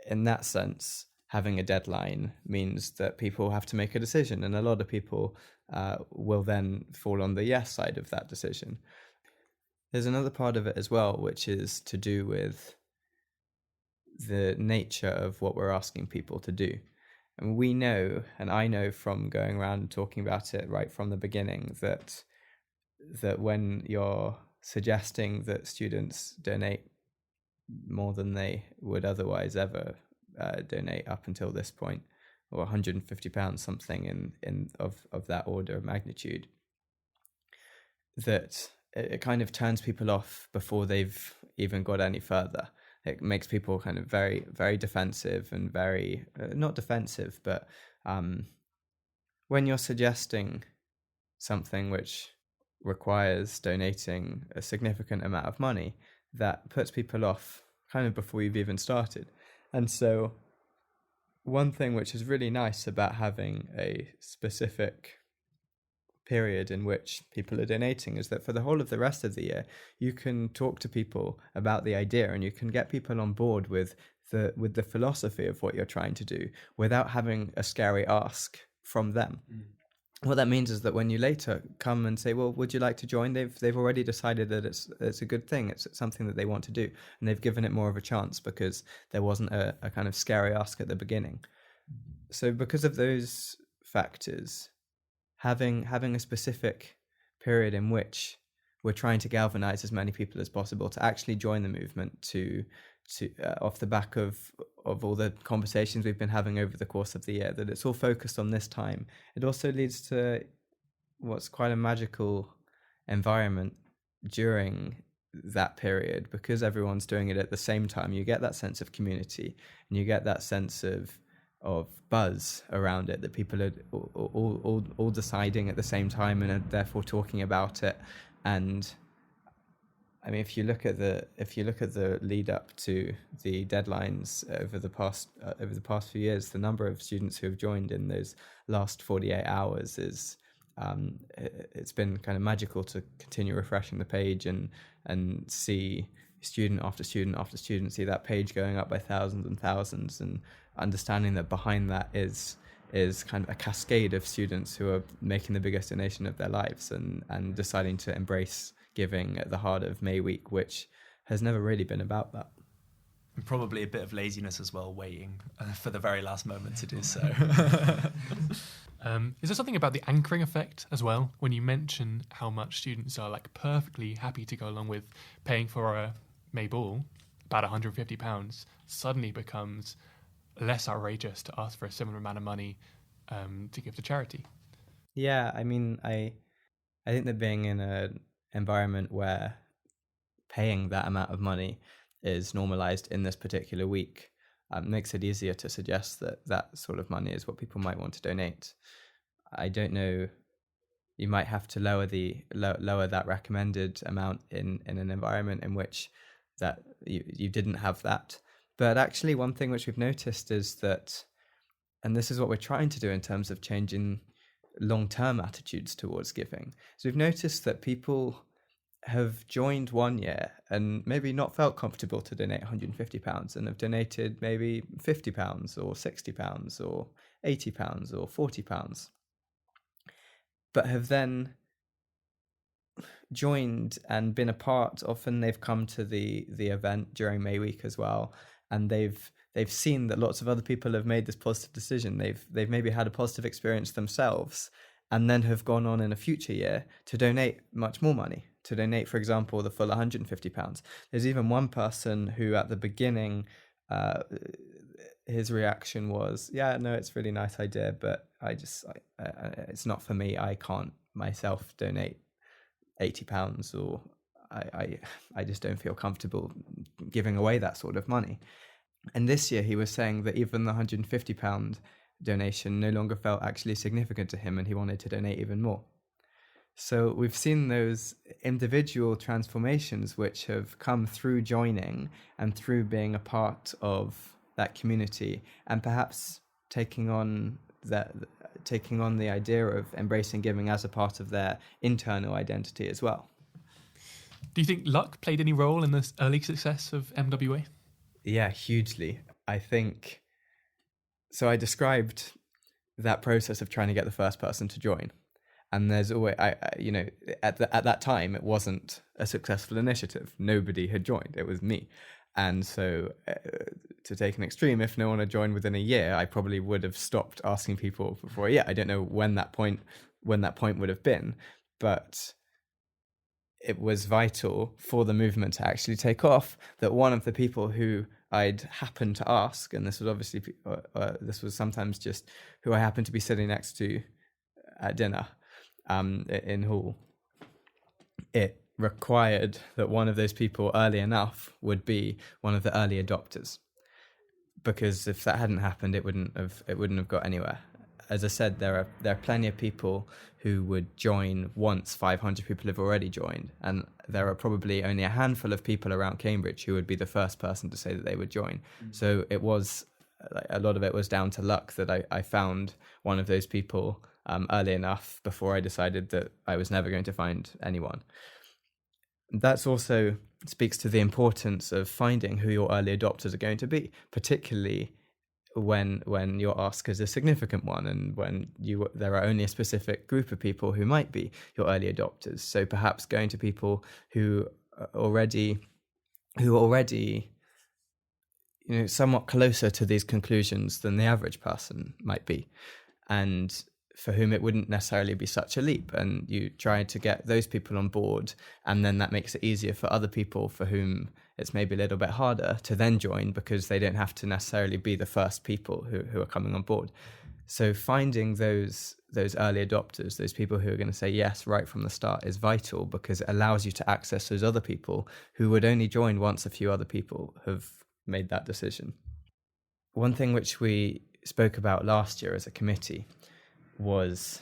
in that sense, having a deadline means that people have to make a decision, and a lot of people will then fall on the yes side of that decision. There's another part of it as well, which is to do with the nature of what we're asking people to do. And we know, and I know from going around and talking about it right from the beginning, that when you're suggesting that students donate more than they would otherwise ever donate up until this point, or £150, something of that order of magnitude, that it kind of turns people off before they've even got any further. It makes people kind of very, very defensive and very, not defensive, but when you're suggesting something which requires donating a significant amount of money, that puts people off kind of before you've even started. And so one thing which is really nice about having a specific period in which people are donating is that for the whole of the rest of the year, you can talk to people about the idea, and you can get people on board with the philosophy of what you're trying to do without having a scary ask from them. What that means is that when you later come and say, well, would you like to join? They've already decided that it's a good thing. It's something that they want to do, and they've given it more of a chance because there wasn't a kind of scary ask at the beginning. So because of those factors, having a specific period in which we're trying to galvanize as many people as possible to actually join the movement, to off the back of all the conversations we've been having over the course of the year, that it's all focused on this time. It also leads to what's quite a magical environment during that period, because everyone's doing it at the same time. You get that sense of community, and you get that sense of buzz around it, that people are all deciding at the same time and are therefore talking about it. And I mean, if you look at the lead up to the deadlines over the past few years, the number of students who have joined in those last 48 hours is it's been kind of magical to continue refreshing the page and see student after student after student, see that page going up by thousands and thousands, and understanding that behind that is kind of a cascade of students who are making the biggest donation of their lives and deciding to embrace giving at the heart of May Week, which has never really been about that. And probably a bit of laziness as well, waiting for the very last moment to do so. Is there something about the anchoring effect as well? When you mention how much students are like perfectly happy to go along with paying for a May ball, about £150, suddenly becomes less outrageous to ask for a similar amount of money to give to charity. Yeah, I mean, I think that being in an environment where paying that amount of money is normalized in this particular week makes it easier to suggest that that sort of money is what people might want to donate. I don't know, you might have to lower that recommended amount in an environment in which that you didn't have that. But actually, one thing which we've noticed is that, and this is what we're trying to do in terms of changing long-term attitudes towards giving. So we've noticed that people have joined one year and maybe not felt comfortable to donate £150 and have donated maybe £50 or £60 or £80 or £40, but have then joined and been a part. Often they've come to the event during May Week as well, and they've seen that lots of other people have made this positive decision. They've maybe had a positive experience themselves, and then have gone on in a future year to donate much more money, to donate, for example, the full £150. There's even one person who at the beginning, his reaction was, yeah, no, it's a really nice idea, but it's not for me. I can't myself donate £80, or I just don't feel comfortable giving away that sort of money. And this year he was saying that even the £150 donation no longer felt actually significant to him, and he wanted to donate even more. So we've seen those individual transformations which have come through joining and through being a part of that community, and perhaps taking on the idea of embracing giving as a part of their internal identity as well. Do you think luck played any role in this early success of MWA? Yeah, hugely. I think so. I described that process of trying to get the first person to join, and there's always, at that time it wasn't a successful initiative. Nobody had joined. It was me, and so to take an extreme, if no one had joined within a year, I probably would have stopped asking people before. Yeah, I don't know when that point would have been, but it was vital for the movement to actually take off that one of the people who I'd happened to ask, and this was obviously, this was sometimes just who I happened to be sitting next to at dinner in hall, it required that one of those people early enough would be one of the early adopters. Because if that hadn't happened, it wouldn't have got anywhere. As I said, there are plenty of people who would join once 500 people have already joined, and there are probably only a handful of people around Cambridge who would be the first person to say that they would join. So it was, a lot of it was down to luck that I found one of those people early enough before I decided that I was never going to find anyone. That's also speaks to the importance of finding who your early adopters are going to be, particularly when your ask is a significant one, and when there are only a specific group of people who might be your early adopters. So perhaps going to people who are already somewhat closer to these conclusions than the average person might be, and for whom it wouldn't necessarily be such a leap, and you try to get those people on board, and then that makes it easier for other people for whom it's maybe a little bit harder to then join, because they don't have to necessarily be the first people who are coming on board. So finding those early adopters, those people who are going to say yes right from the start, is vital, because it allows you to access those other people who would only join once a few other people have made that decision. One thing which we spoke about last year as a committee was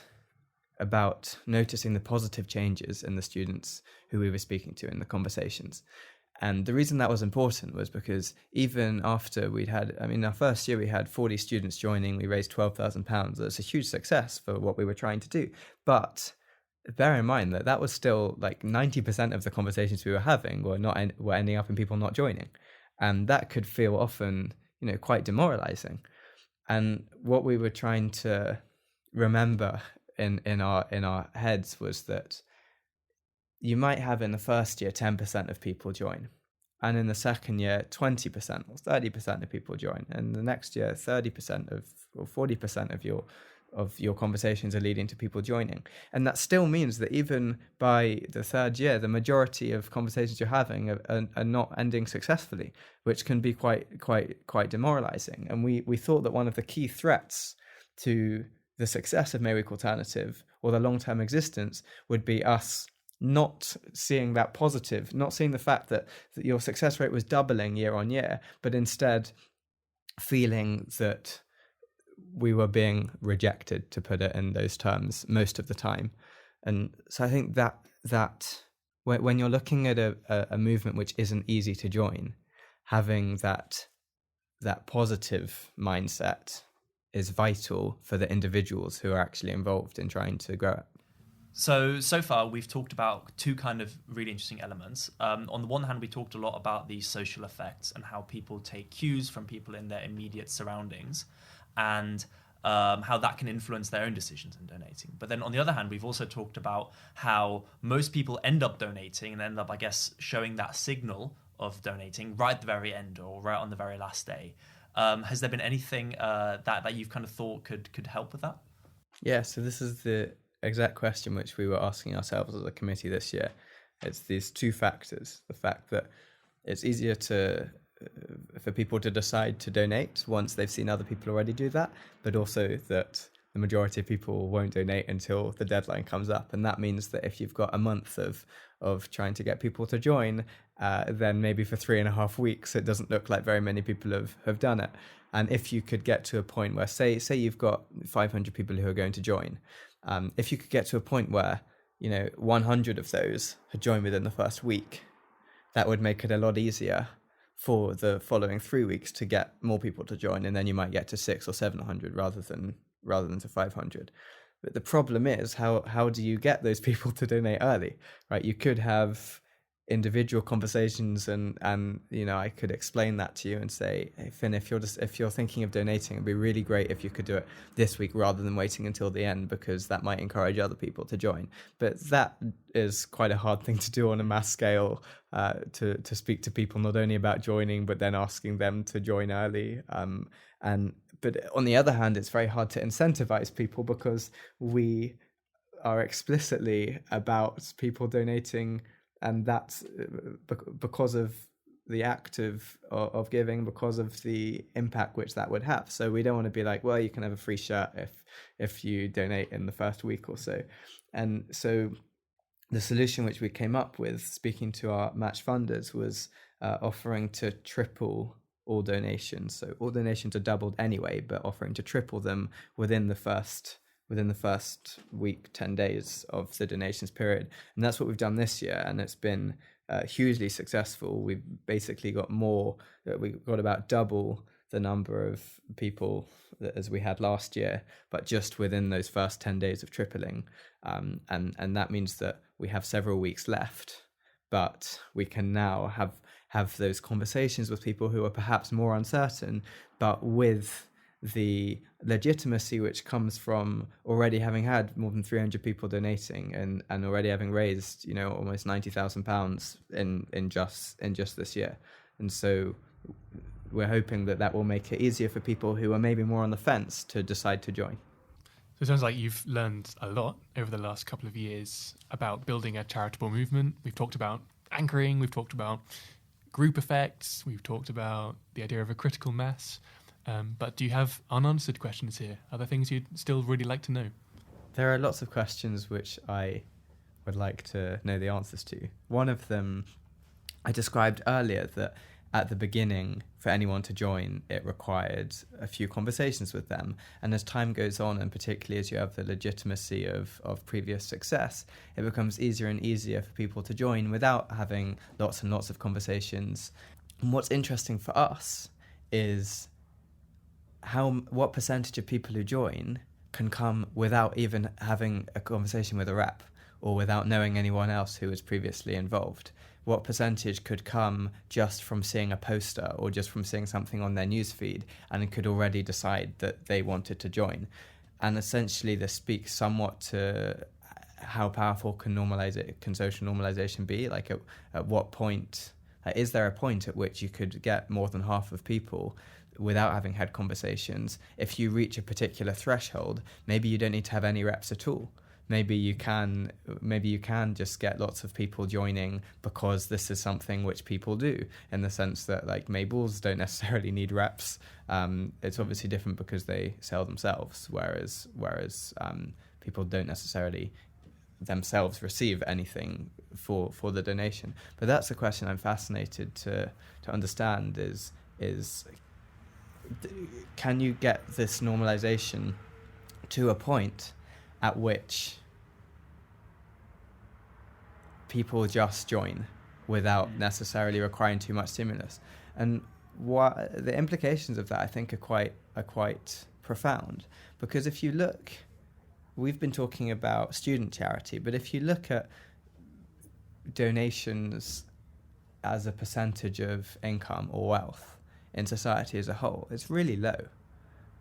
about noticing the positive changes in the students who we were speaking to in the conversations. And the reason that was important was because even after our first year we had 40 students joining, we raised £12,000. That's a huge success for what we were trying to do. But bear in mind that was still like 90% of the conversations we were having were ending up in people not joining. And that could feel often, quite demoralizing. And what we were trying to remember in our heads was that you might have in the first year 10% of people join, And in the second year, 20% or 30% of people join. And the next year, 30% or 40% of your conversations are leading to people joining. And that still means that even by the third year, the majority of conversations you're having are not ending successfully, which can be quite demoralizing. And we thought that one of the key threats to the success of May Week Alternative, or the long-term existence, would be us not seeing that positive, not seeing the fact that your success rate was doubling year on year, but instead feeling that we were being rejected, to put it in those terms, most of the time. And so I think that when you're looking at a movement which isn't easy to join, having that positive mindset is vital for the individuals who are actually involved in trying to grow it. So far, we've talked about two kind of really interesting elements. On the one hand, we talked a lot about the social effects and how people take cues from people in their immediate surroundings, and how that can influence their own decisions in donating. But then on the other hand, we've also talked about how most people end up donating and end up, I guess, showing that signal of donating right at the very end or right on the very last day. Has there been anything that you've kind of thought could help with that? Yeah, so this is the exact question which we were asking ourselves as a committee this year. It's these two factors: the fact that it's easier for people to decide to donate once they've seen other people already do that, but also that the majority of people won't donate until the deadline comes up. And that means that if you've got a month of trying to get people to join, then maybe for 3.5 weeks it doesn't look like very many people have done it. And if you could get to a point where, say you've got 500 people who are going to join, if you could get to a point where 100 of those had joined within the first week, that would make it a lot easier for the following 3 weeks to get more people to join, and then you might get to 600 or 700 rather than to 500. But the problem is, how do you get those people to donate early, right? You could have individual conversations, and I could explain that to you and say, hey Finn, if you're thinking of donating, it'd be really great if you could do it this week rather than waiting until the end, because that might encourage other people to join. But that is quite a hard thing to do on a mass scale, to speak to people not only about joining but then asking them to join early. But on the other hand, it's very hard to incentivize people, because we are explicitly about people donating, and that's because of the act of giving, because of the impact which that would have. So we don't want to be like, well, you can have a free shirt if you donate in the first week or so. And so the solution which we came up with, speaking to our match funders, was offering to triple all donations. So all donations are doubled anyway, but offering to triple them within the first week, 10 days of the donations period. And that's what we've done this year, and it's been hugely successful. We've basically got about double the number of people as we had last year, but just within those first 10 days of tripling. And that means that we have several weeks left, but we can now have those conversations with people who are perhaps more uncertain, but with the legitimacy which comes from already having had more than 300 people donating and already having raised almost £90,000 in just this year. And so we're hoping that will make it easier for people who are maybe more on the fence to decide to join. So it sounds like you've learned a lot over the last couple of years about building a charitable movement. We've talked about anchoring, we've talked about group effects, we've talked about the idea of a critical mass. But do you have unanswered questions here? Are there things you'd still really like to know? There are lots of questions which I would like to know the answers to. One of them, I described earlier, that at the beginning, for anyone to join, it required a few conversations with them. And as time goes on, and particularly as you have the legitimacy of previous success, it becomes easier and easier for people to join without having lots and lots of conversations. And what's interesting for us is what percentage of people who join can come without even having a conversation with a rep or without knowing anyone else who was previously involved. What percentage could come just from seeing a poster or just from seeing something on their newsfeed and could already decide that they wanted to join? And essentially this speaks somewhat to how powerful can social normalization be? Like at what point Is there a point at which you could get more than half of people without having had conversations? If you reach a particular threshold, maybe you don't need to have any reps at all. Maybe you can just get lots of people joining because this is something which people do, in the sense that like Mabels don't necessarily need reps. It's obviously different because they sell themselves, whereas people don't necessarily themselves receive anything for the donation. But that's the question I'm fascinated to understand is can you get this normalization to a point at which people just join without necessarily requiring too much stimulus? And what the implications of that, I think, are quite profound. Because if you look, we've been talking about student charity, but if you look at donations as a percentage of income or wealth in society as a whole, it's really low.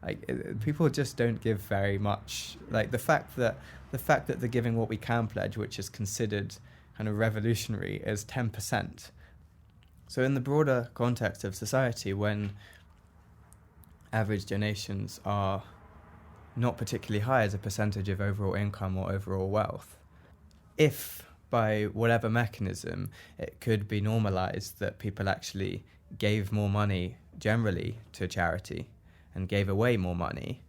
Like, people just don't give very much. Like, the fact that they're giving what we can pledge, which is considered kind of revolutionary, is 10%. So in the broader context of society, when average donations are not particularly high as a percentage of overall income or overall wealth, if by whatever mechanism it could be normalized that people actually gave more money generally to charity and gave away more money,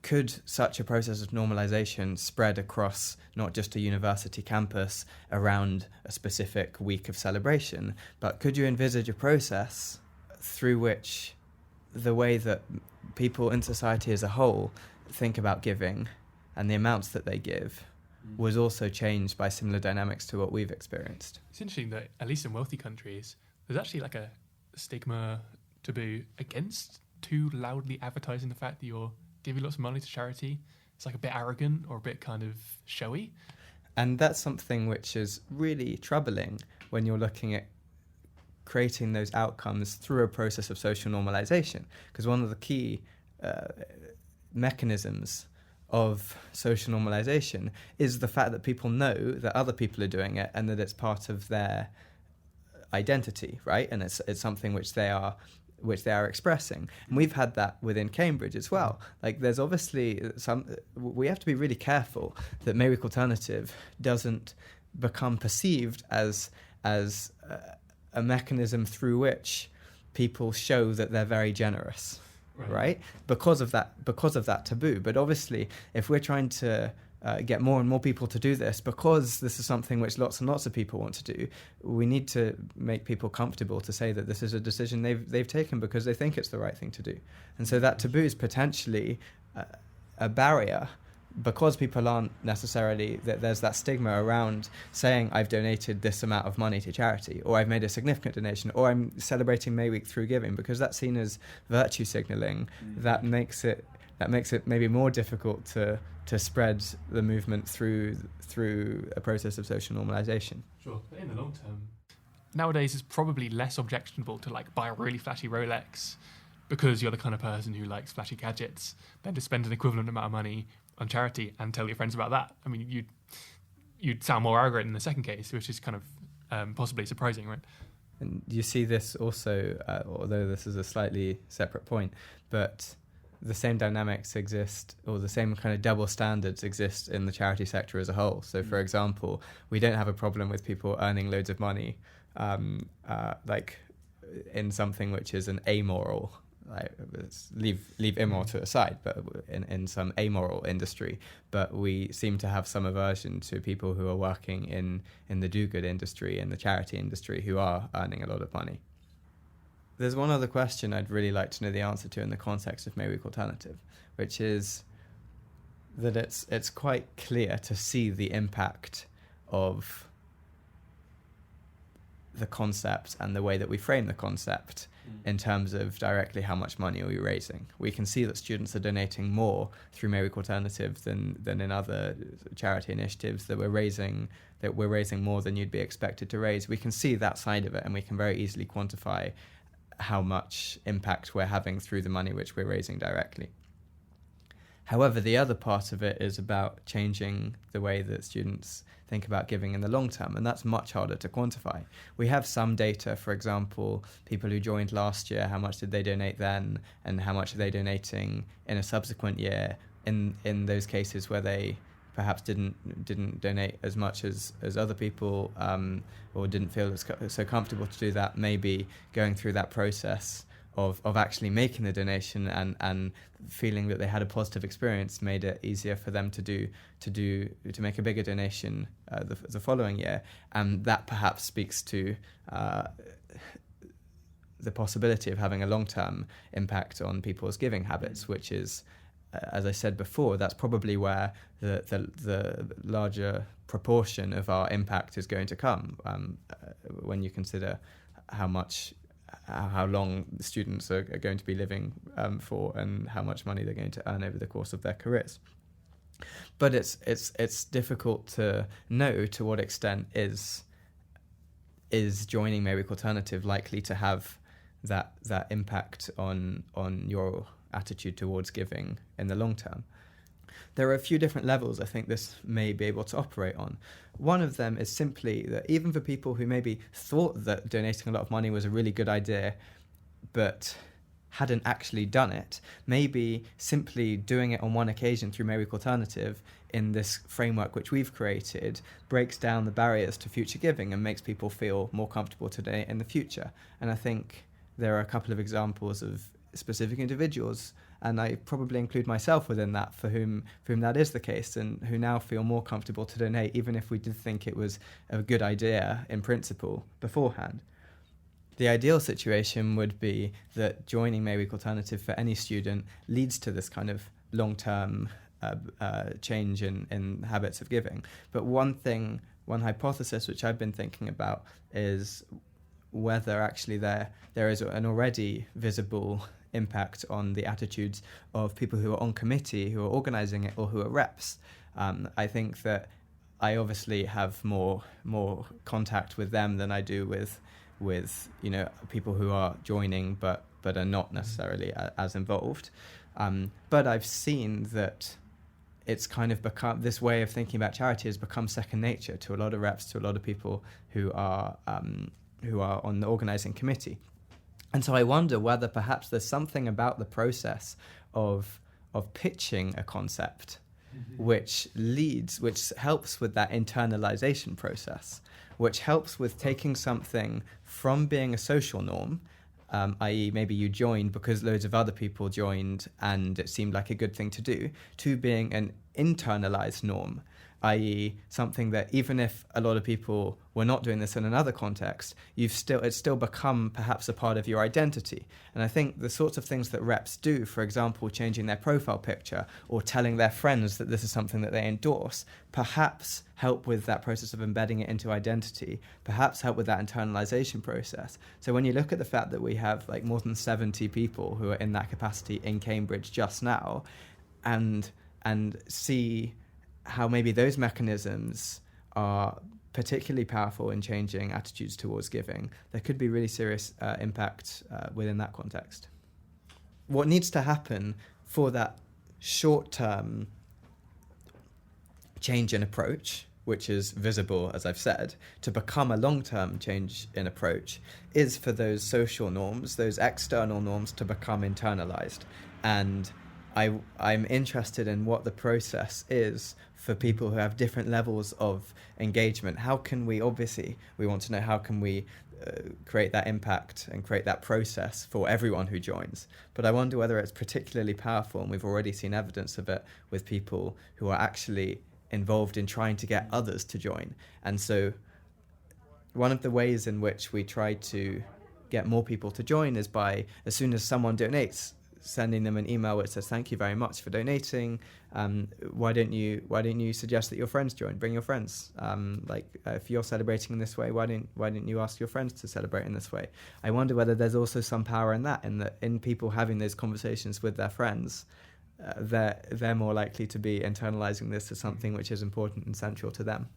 could such a process of normalization spread across not just a university campus around a specific week of celebration, but could you envisage a process through which the way that people in society as a whole think about giving and the amounts that they give was also changed by similar dynamics to what we've experienced? It's interesting that, at least in wealthy countries, there's actually like a stigma taboo against too loudly advertising the fact that you're giving lots of money to charity. It's like a bit arrogant or a bit kind of showy. And that's something which is really troubling when you're looking at creating those outcomes through a process of social normalization. Because one of the key mechanisms of social normalization is the fact that people know that other people are doing it and that it's part of their identity, right? And it's something which they are expressing. And we've had that within Cambridge as well. Like, there's obviously we have to be really careful that May Week Alternative doesn't become perceived as a mechanism through which people show that they're very generous, right? Because of that taboo. But obviously, if we're trying to get more and more people to do this, because this is something which lots and lots of people want to do, we need to make people comfortable to say that this is a decision they've taken because they think it's the right thing to do. And so that taboo is potentially a barrier, because people aren't necessarily, there's that stigma around saying I've donated this amount of money to charity, or I've made a significant donation, or I'm celebrating May Week through giving, because that's seen as virtue signalling. That makes it maybe more difficult to spread the movement through a process of social normalization. Sure, but in the long term, nowadays it's probably less objectionable to like buy a really flashy Rolex because you're the kind of person who likes flashy gadgets than to spend an equivalent amount of money on charity and tell your friends about that. I mean, you'd sound more arrogant in the second case, which is kind of possibly surprising, right? And you see this also, although this is a slightly separate point, but the same dynamics exist, or the same kind of double standards exist in the charity sector as a whole. So, for example, we don't have a problem with people earning loads of money, like in something which is an amoral, like, leave immoral to the side, but in some amoral industry. But we seem to have some aversion to people who are working in the do-good industry, in the charity industry, who are earning a lot of money. There's one other question I'd really like to know the answer to in the context of May Week Alternative, which is that it's quite clear to see the impact of the concept and the way that we frame the concept in terms of directly how much money are we raising. We can see that students are donating more through May Week Alternative than in other charity initiatives, that we're raising more than you'd be expected to raise. We can see that side of it, and we can very easily quantify how much impact we're having through the money which we're raising directly. However, the other part of it is about changing the way that students think about giving in the long term, and that's much harder to quantify. We have some data, for example, people who joined last year, how much did they donate then, and how much are they donating in a subsequent year in those cases where they perhaps didn't donate as much as other people, or didn't feel so comfortable to do that, maybe going through that process of actually making the donation and feeling that they had a positive experience made it easier for them to make a bigger donation the following year, and that perhaps speaks to the possibility of having a long-term impact on people's giving habits, which is, as I said before, that's probably where the larger proportion of our impact is going to come when you consider how long students are going to be living for, and how much money they're going to earn over the course of their careers. But it's difficult to know to what extent is joining May Week Alternative likely to have that impact on your attitude towards giving in the long term. There are a few different levels I think this may be able to operate on. One of them is simply that even for people who maybe thought that donating a lot of money was a really good idea, but hadn't actually done it, maybe simply doing it on one occasion through May Week Alternative in this framework which we've created breaks down the barriers to future giving and makes people feel more comfortable to donate in the future. And I think there are a couple of examples of specific individuals, and I probably include myself within that, for whom that is the case, and who now feel more comfortable to donate, even if we did think it was a good idea in principle beforehand. The ideal situation would be that joining May Week Alternative for any student leads to this kind of long-term change in habits of giving. But one hypothesis which I've been thinking about is whether actually there is an already visible impact on the attitudes of people who are on committee, who are organising it, or who are reps. I think that I obviously have more contact with them than I do with people who are joining but are not necessarily as involved. But I've seen that it's kind of become, this way of thinking about charity has become second nature to a lot of reps, to a lot of people who are on the organising committee. And so I wonder whether perhaps there's something about the process of pitching a concept which helps with that internalization process, which helps with taking something from being a social norm, i.e. maybe you joined because loads of other people joined and it seemed like a good thing to do, to being an internalized norm, i.e. something that even if a lot of people were not doing this in another context, it's still become perhaps a part of your identity. And I think the sorts of things that reps do, for example, changing their profile picture or telling their friends that this is something that they endorse, perhaps help with that process of embedding it into identity, perhaps help with that internalization process. So when you look at the fact that we have like more than 70 people who are in that capacity in Cambridge just now, and see how maybe those mechanisms are particularly powerful in changing attitudes towards giving, there could be really serious impact within that context. What needs to happen for that short-term change in approach, which is visible, as I've said, to become a long-term change in approach, is for those social norms, those external norms, to become internalized. And I'm interested in what the process is for people who have different levels of engagement. How can we want to know how can we create that impact and create that process for everyone who joins. But I wonder whether it's particularly powerful, and we've already seen evidence of it with people who are actually involved in trying to get others to join. And so one of the ways in which we try to get more people to join is by, as soon as someone donates, sending them an email which says, "Thank you very much for donating. Why don't you suggest that your friends join? Bring your friends. If you're celebrating in this way, why don't you ask your friends to celebrate in this way?" I wonder whether there's also some power in that, in people having those conversations with their friends. They're more likely to be internalizing this as something which is important and central to them.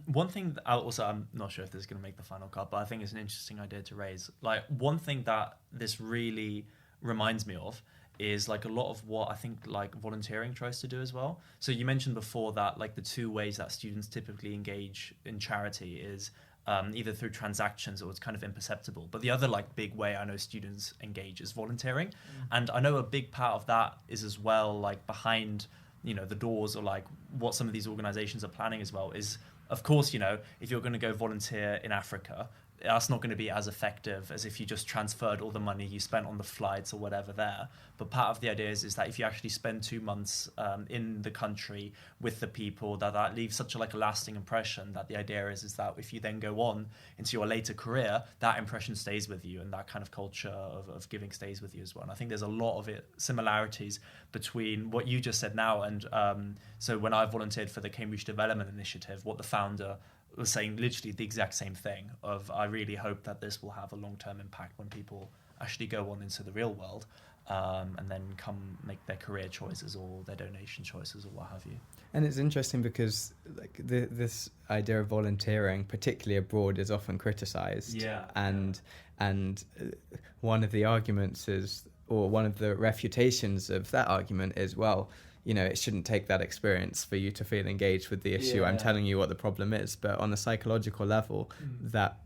One thing that I'm not sure if this is going to make the final cut, but I think it's an interesting idea to raise. Like, one thing that this really reminds me of is like a lot of what I think like volunteering tries to do as well. So you mentioned before that like the two ways that students typically engage in charity is either through transactions or it's kind of imperceptible. But the other like big way I know students engage is volunteering. And I know a big part of that is as well like behind, the doors or like what some of these organizations are planning as well is, of course, if you're going to go volunteer in Africa, that's not going to be as effective as if you just transferred all the money you spent on the flights or whatever there. But part of the idea is that if you actually spend 2 months in the country with the people, that leaves such a lasting impression, that the idea is that if you then go on into your later career, that impression stays with you and that kind of culture of giving stays with you as well. And I think there's a lot of similarities between what you just said now and so when I volunteered for the Cambridge Development Initiative, what the founder was saying literally the exact same thing of I really hope that this will have a long-term impact when people actually go on into the real world and then come make their career choices or their donation choices or what have you. And it's interesting because this idea of volunteering, particularly abroad, is often criticised. Yeah. And one of the arguments is, or one of the refutations of that argument is, well, it shouldn't take that experience for you to feel engaged with the issue. Yeah. I'm telling you what the problem is. But on a psychological level, that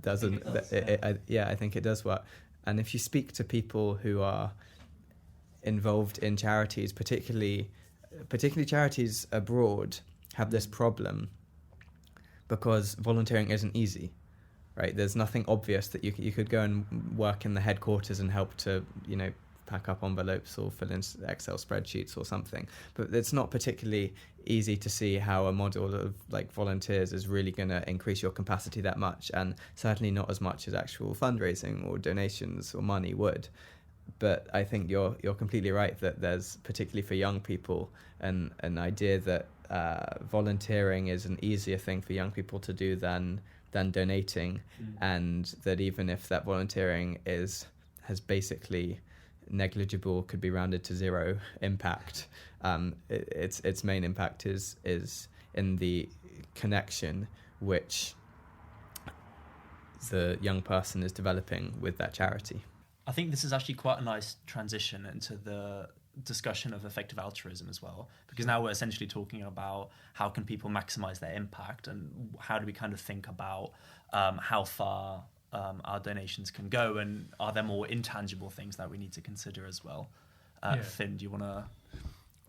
doesn't... I think it does work. And if you speak to people who are involved in charities, particularly charities abroad, have this problem because volunteering isn't easy, right? There's nothing obvious that you could go and work in the headquarters and help to, pack up envelopes or fill in Excel spreadsheets or something. But it's not particularly easy to see how a model of volunteers is really going to increase your capacity that much, and certainly not as much as actual fundraising or donations or money would. But I think you're completely right that there's, particularly for young people, an idea that volunteering is an easier thing for young people to do than donating, and that even if that volunteering has basically negligible, could be rounded to zero impact, its main impact is in the connection which the young person is developing with that charity. I think this is actually quite a nice transition into the discussion of effective altruism as well, because now we're essentially talking about how can people maximize their impact and how do we kind of think about how far our donations can go, and are there more intangible things that we need to consider as well? Finn, do you want to...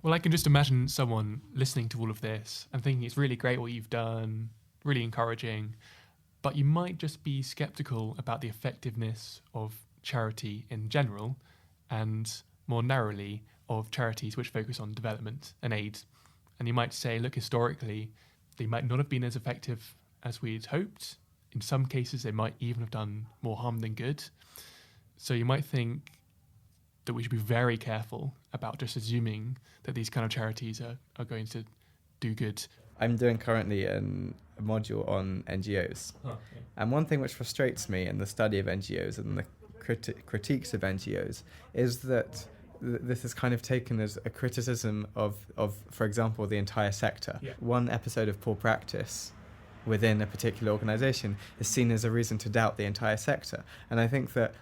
Well, I can just imagine someone listening to all of this and thinking it's really great what you've done, really encouraging, but you might just be sceptical about the effectiveness of charity in general, and more narrowly of charities which focus on development and aid. And you might say, look, historically, they might not have been as effective as we'd hoped. In some cases, they might even have done more harm than good. So you might think that we should be very careful about just assuming that these kind of charities are going to do good. I'm doing currently a module on NGOs. Okay. And one thing which frustrates me in the study of NGOs and the critiques of NGOs is that this is kind of taken as a criticism of, for example, the entire sector. Yeah. One episode of poor practice within a particular organisation is seen as a reason to doubt the entire sector. And I think that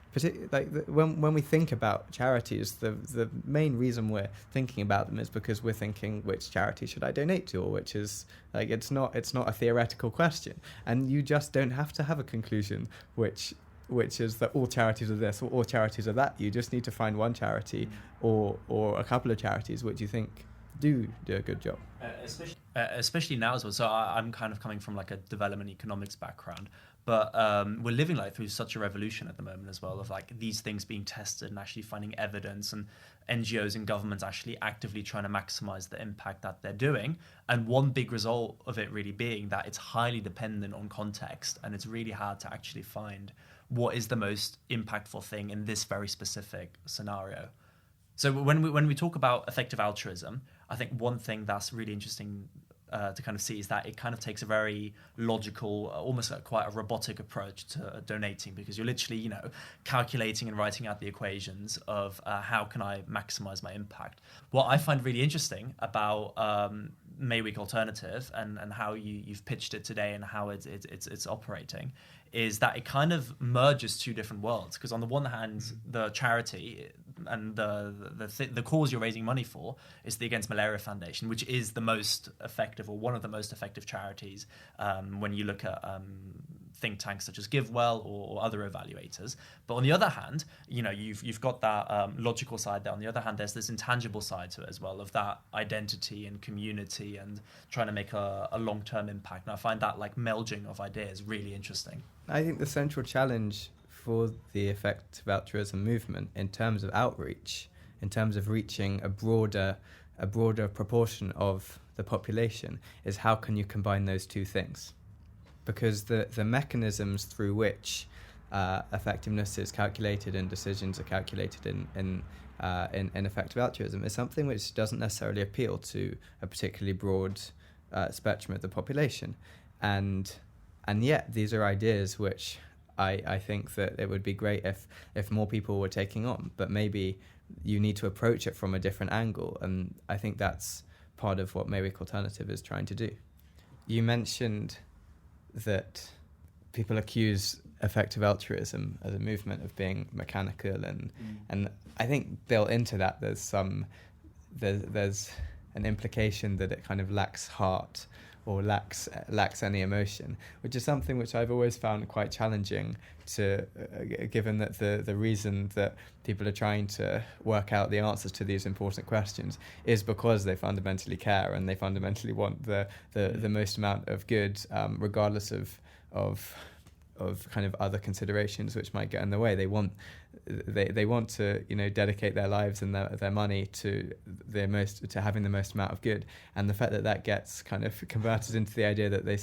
when we think about charities, the main reason we're thinking about them is because we're thinking, which charity should I donate to, or which is it's not a theoretical question. And you just don't have to have a conclusion which is that all charities are this or all charities are that. You just need to find one charity or a couple of charities which you think do a good job. Especially now as well. So I'm kind of coming from a development economics background, but we're living through such a revolution at the moment as well of these things being tested and actually finding evidence, and NGOs and governments actually actively trying to maximize the impact that they're doing. And one big result of it really being that it's highly dependent on context, and it's really hard to actually find what is the most impactful thing in this very specific scenario. So when we talk about effective altruism, I think one thing that's really interesting to kind of see is that it kind of takes a very logical, almost quite a robotic approach to donating, because you're literally, calculating and writing out the equations of how can I maximize my impact. What I find really interesting about May Week Alternative and how you've pitched it today and how it's operating is that it kind of merges two different worlds. Because on the one hand, the charity and the cause you're raising money for is the Against Malaria Foundation, which is the most effective, or one of the most effective charities when you look at think tanks such as GiveWell or other evaluators. But on the other hand, you've got that logical side there. On the other hand, there's this intangible side to it as well, of that identity and community and trying to make a long-term impact. And I find that like melding of ideas really interesting. I think the central challenge for the effective altruism movement in terms of outreach, in terms of reaching a broader proportion of the population, is how can you combine those two things? Because the mechanisms through which effectiveness is calculated and decisions are calculated in effective altruism is something which doesn't necessarily appeal to a particularly broad spectrum of the population, and yet these are ideas which I think that it would be great if more people were taking on, but maybe you need to approach it from a different angle, and I think that's part of what May Week Alternative is trying to do. You mentioned that people accuse effective altruism as a movement of being mechanical, and I think built into that there's an implication that it kind of lacks heart or lacks any emotion, which is something which I've always found quite challenging to given that the reason that people are trying to work out the answers to these important questions is because they fundamentally care and they fundamentally want the most amount of good, regardless of kind of other considerations which might get in the way. They want to dedicate their lives and their money to having the most amount of good, and the fact that gets kind of converted into the idea that they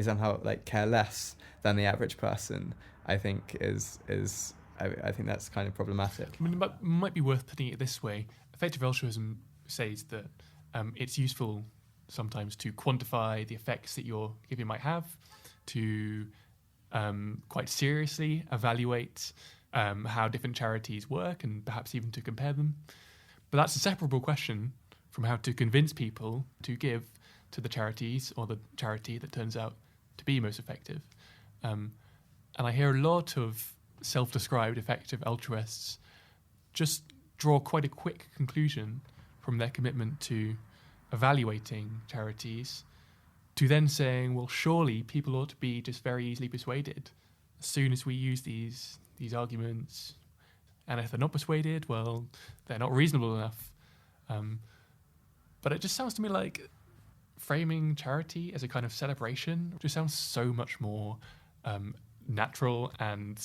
somehow like care less than the average person, I think I think that's kind of problematic. I mean, it might be worth putting it this way. Effective altruism says that it's useful sometimes to quantify the effects that your giving might have, to quite seriously evaluate how different charities work and perhaps even to compare them. But that's a separable question from how to convince people to give to the charities or the charity that turns out to be most effective. And I hear a lot of self-described effective altruists just draw quite a quick conclusion from their commitment to evaluating charities to then saying, well, surely people ought to be just very easily persuaded as soon as we use these arguments. And if they're not persuaded, well, they're not reasonable enough. But it just sounds to me like framing charity as a kind of celebration just sounds so much more natural and,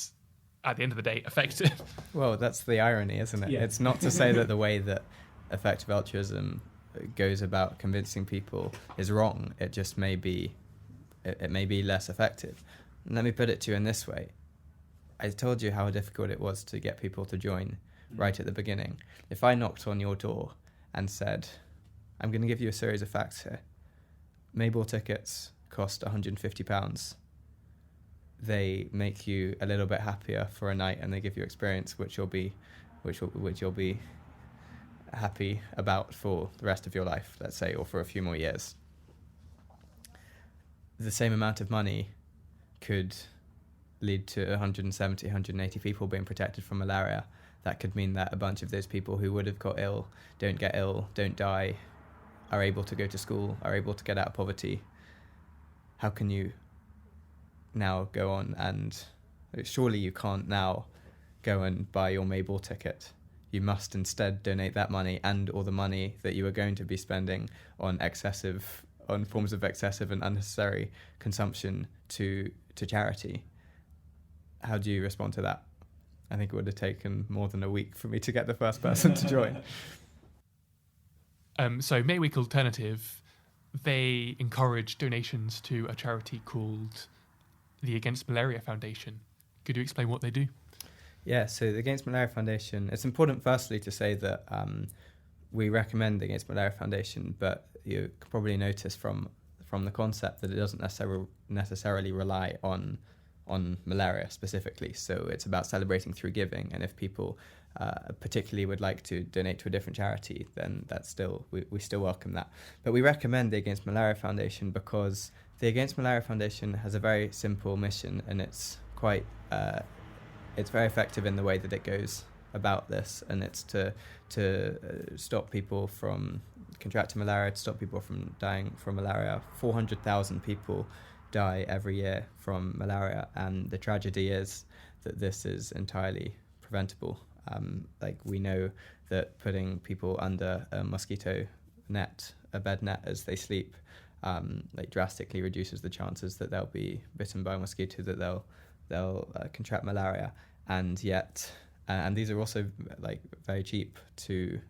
at the end of the day, effective. Well, that's the irony, isn't it? Yeah. It's not to say that the way that effective altruism goes about convincing people is wrong. It just may be less effective. And let me put it to you in this way. I told you how difficult it was to get people to join right at the beginning. If I knocked on your door and said, I'm going to give you a series of facts here. Mayball tickets cost £150. They make you a little bit happier for a night, and they give you experience which you'll be happy about for the rest of your life, let's say, or for a few more years. The same amount of money could lead to 170, 180 people being protected from malaria. That could mean that a bunch of those people who would have got ill, don't get ill, don't die, are able to go to school, are able to get out of poverty. How can you now go on and... Surely you can't now go and buy your Mayball ticket. You must instead donate that money and all the money that you are going to be spending on forms of excessive and unnecessary consumption to charity. How do you respond to that? I think it would have taken more than a week for me to get the first person to join. So May Week Alternative, they encourage donations to a charity called the Against Malaria Foundation. Could you explain what they do? Yeah, so the Against Malaria Foundation, it's important firstly to say that we recommend the Against Malaria Foundation, but you could probably notice from the concept that it doesn't necessarily rely on malaria specifically. So it's about celebrating through giving, and if people particularly would like to donate to a different charity, then that's we still welcome that. But we recommend the Against Malaria Foundation because the Against Malaria Foundation has a very simple mission, and it's it's very effective in the way that it goes about this, and it's to stop people from contracting malaria, to stop people from dying from malaria. 400,000 people die every year from malaria, and the tragedy is that this is entirely preventable. We know that putting people under a mosquito net, a bed net, as they sleep, drastically reduces the chances that they'll be bitten by a mosquito, that they'll contract malaria, and yet and these are also very cheap to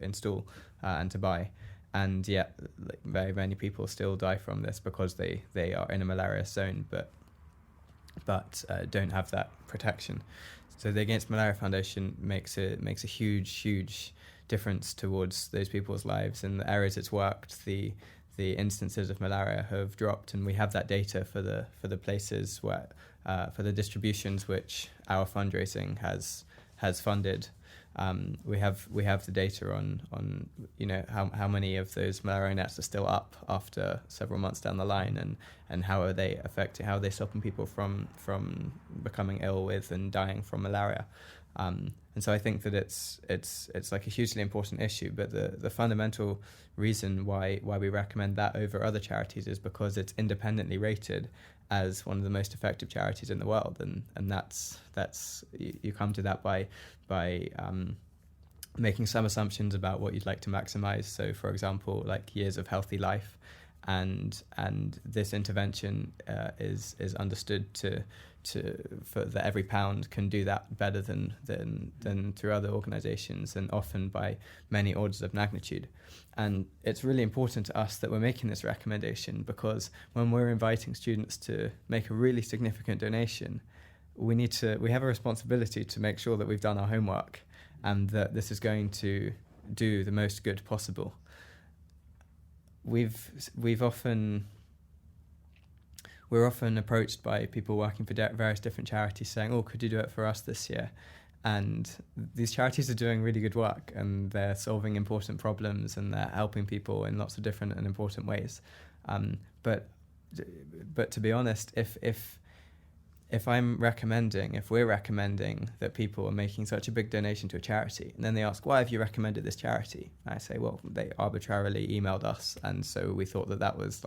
install and to buy, and yet very many people still die from this because they are in a malaria zone but don't have that protection. So the Against Malaria Foundation makes a huge difference towards those people's lives. In the areas it's worked, the instances of malaria have dropped, and we have that data for the places where for the distributions which our fundraising has funded. We have the data on how many of those malaria nets are still up after several months down the line, and how are they affecting, how are they stopping people from becoming ill with and dying from malaria. And so I think that it's like a hugely important issue, but the fundamental reason why we recommend that over other charities is because it's independently rated as one of the most effective charities in the world, and that's you come to that by making some assumptions about what you'd like to maximize. So, for example, years of healthy life, and this intervention is understood for that every pound can do that better than through other organizations, and often by many orders of magnitude. And it's really important to us that we're making this recommendation, because when we're inviting students to make a really significant donation, we have a responsibility to make sure that we've done our homework and that this is going to do the most good possible. We're often approached by people working for various different charities saying, "Oh, could you do it for us this year?" And these charities are doing really good work, and they're solving important problems, and they're helping people in lots of different and important ways. But to be honest, if we're recommending that people are making such a big donation to a charity, and then they ask, "Why have you recommended this charity?" I say, well, they arbitrarily emailed us, and so we thought that was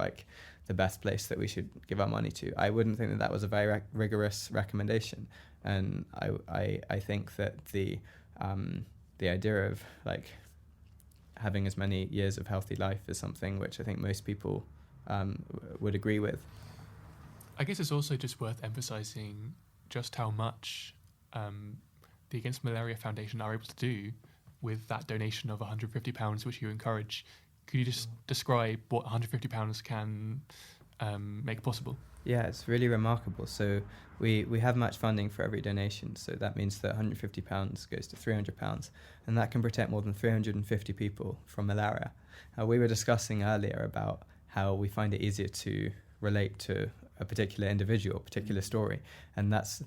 the best place that we should give our money to. I wouldn't think that was a very rigorous recommendation, and I think that the idea of having as many years of healthy life is something which I think most people would agree with. I guess it's also just worth emphasising just how much the Against Malaria Foundation are able to do with that donation of £150, which you encourage. Could you just describe what £150 can make possible? Yeah, it's really remarkable. So we have match funding for every donation. So that means that £150 goes to £300, and that can protect more than 350 people from malaria. We were discussing earlier about how we find it easier to relate to a particular individual, particular story, and that's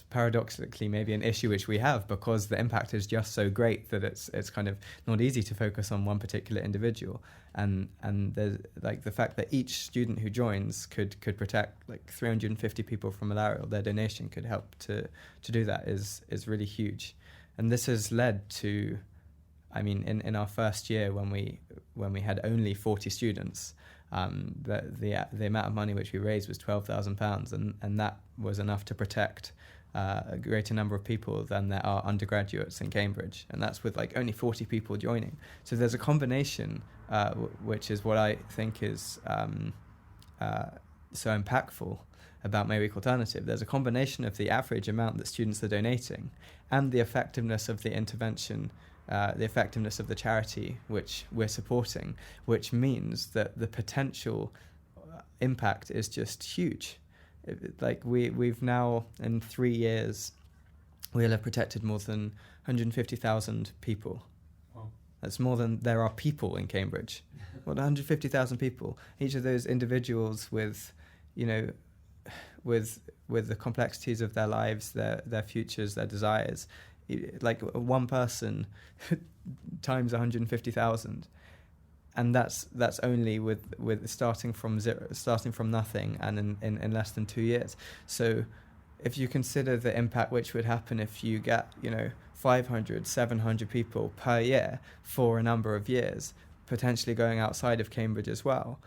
paradoxically maybe an issue which we have, because the impact is just so great that it's kind of not easy to focus on one particular individual, and there's the fact that each student who joins could protect 350 people from malaria, or their donation could help to do that, is really huge. And this has led to, in our first year when we had only 40 students, the amount of money which we raised was £12,000, and that was enough to protect a greater number of people than there are undergraduates in Cambridge, and that's with only 40 people joining. So there's a combination which is what I think is so impactful about May Week Alternative. There's a combination of the average amount that students are donating and the effectiveness of the intervention, the effectiveness of the charity which we're supporting, which means that the potential impact is just huge. We've now, in 3 years, we'll have protected more than 150,000 people. Wow. That's more than there are people in Cambridge. 150,000 people. Each of those individuals with the complexities of their lives, their futures, their desires. One person times 150,000. that's only with starting from nothing, and in less than 2 years. So if you consider the impact which would happen if you get 500, 700 people per year for a number of years, potentially going outside of Cambridge as well,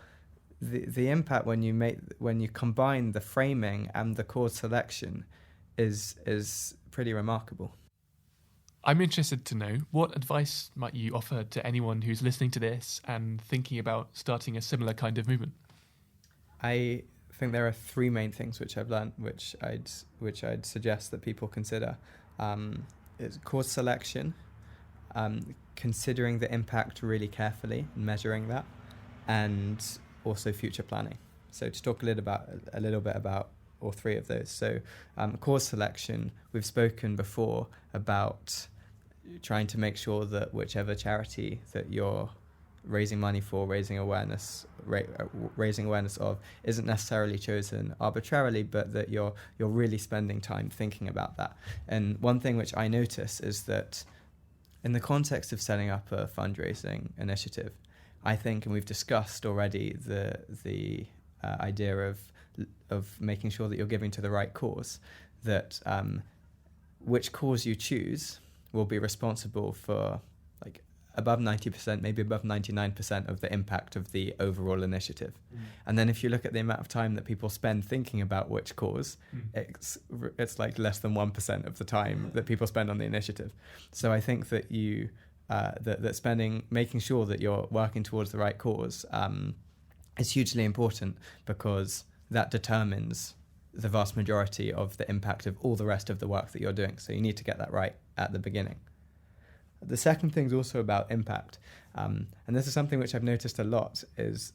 the impact when you combine the framing and the cause selection is pretty remarkable. I'm interested to know, what advice might you offer to anyone who's listening to this and thinking about starting a similar kind of movement? I think there are three main things which I've learned, which I'd suggest that people consider. Is cause selection, considering the impact really carefully and measuring that, and also future planning. So to talk a little bit about all three of those. So cause selection, we've spoken before about trying to make sure that whichever charity that you're raising money for, raising awareness of, isn't necessarily chosen arbitrarily, but that you're really spending time thinking about that. And one thing which I notice is that in the context of setting up a fundraising initiative, I think, and we've discussed already the idea of making sure that you're giving to the right cause, that which cause you choose will be responsible for like above 90%, maybe above 99% of the impact of the overall initiative. And then if you look at the amount of time that people spend thinking about which cause, it's like less than 1% of the time that people spend on the initiative. So I think that making sure that you're working towards the right cause is hugely important, because that determines the vast majority of the impact of all the rest of the work that you're doing. So you need to get that right at the beginning. The second thing is also about impact, and this is something which I've noticed a lot is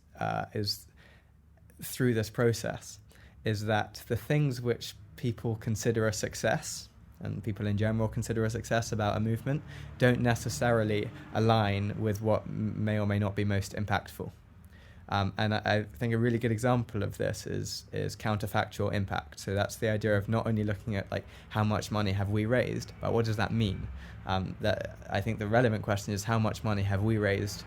through this process, is that the things which people consider a success, and people in general consider a success about a movement, don't necessarily align with what may or may not be most impactful. And I think a really good example of this is counterfactual impact. So that's the idea of not only looking at like how much money have we raised, but what does that mean? That I think the relevant question is how much money have we raised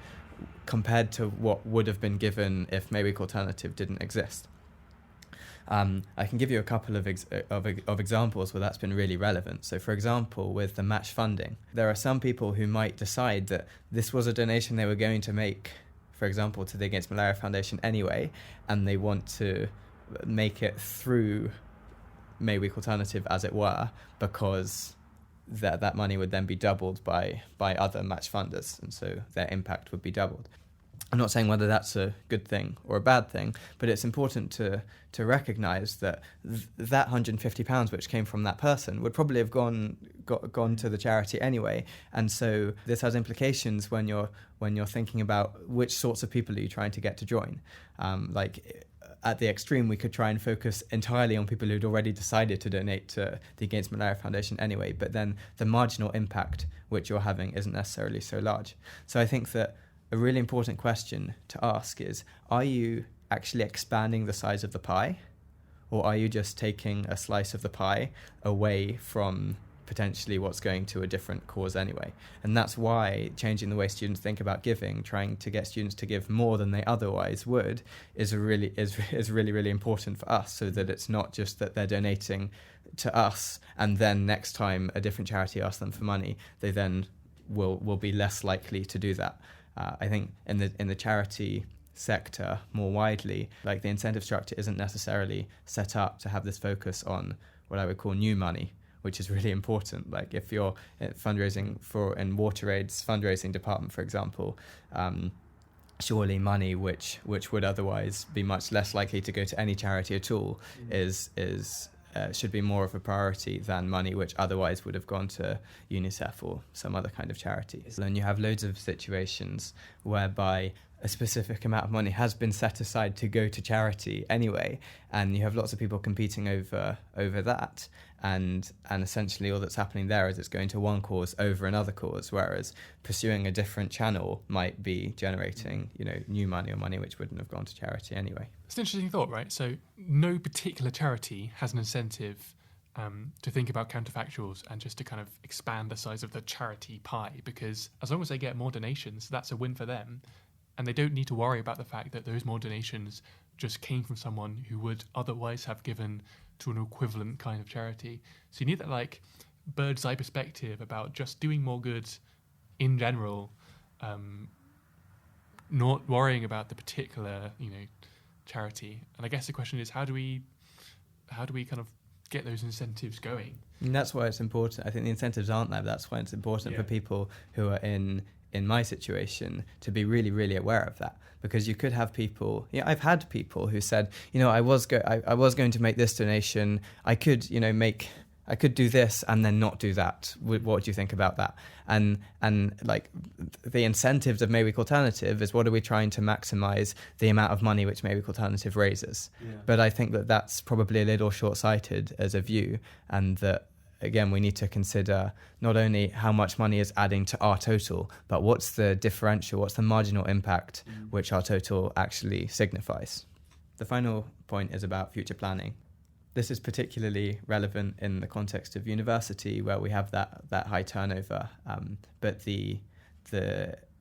compared to what would have been given if May Week Alternative didn't exist. I can give you a couple of examples where that's been really relevant. So for example, with the match funding, there are some people who might decide that this was a donation they were going to make, for example, to the Against Malaria Foundation anyway, and they want to make it through May Week Alternative, as it were, because that money would then be doubled by other match funders, and so their impact would be doubled. I'm not saying whether that's a good thing or a bad thing, but it's important to recognise that that £150 which came from that person would probably have gone to the charity anyway, and so this has implications when you're thinking about which sorts of people are you trying to get to join. Like at the extreme, we could try and focus entirely on people who'd already decided to donate to the Against Malaria Foundation anyway, but then the marginal impact which you're having isn't necessarily so large. So I think that a really important question to ask is, are you actually expanding the size of the pie, or are you just taking a slice of the pie away from potentially what's going to a different cause anyway? And that's why changing the way students think about giving, trying to get students to give more than they otherwise would, is really important for us, so that it's not just that they're donating to us and then next time a different charity asks them for money, they then will be less likely to do that. I think in the charity sector more widely, like the incentive structure isn't necessarily set up to have this focus on what I would call new money, which is really important. Like if you're fundraising in WaterAid's fundraising department, for example, surely money which would otherwise be much less likely to go to any charity at all should be more of a priority than money which otherwise would have gone to UNICEF or some other kind of charity. And you have loads of situations whereby a specific amount of money has been set aside to go to charity anyway, and you have lots of people competing over that, and essentially all that's happening there is it's going to one cause over another cause, whereas pursuing a different channel might be generating new money or money which wouldn't have gone to charity anyway. It's an interesting thought, right? So no particular charity has an incentive to think about counterfactuals and just to kind of expand the size of the charity pie, because as long as they get more donations, that's a win for them. and they don't need to worry about the fact that those more donations just came from someone who would otherwise have given to an equivalent kind of charity. So you need that like bird's eye perspective about just doing more good in general, not worrying about the particular, charity. And I guess the question is, how do we kind of get those incentives going? And that's why it's important. I think the incentives aren't there. But that's why it's important for people who are in my situation to be really, really aware of that, because you could have people. I've had people who said, I was going to make this donation. I could, I could do this and then not do that. What do you think about that? And like the incentives of May Week Alternative is, what are we trying to maximize the amount of money which May Week Alternative raises? Yeah. But I think that that's probably a little short-sighted as a view, and that, again, we need to consider not only how much money is adding to our total, but what's the differential, what's the marginal impact which our total actually signifies. The final point is about future planning. This is particularly relevant in the context of university, where we have that high turnover. But the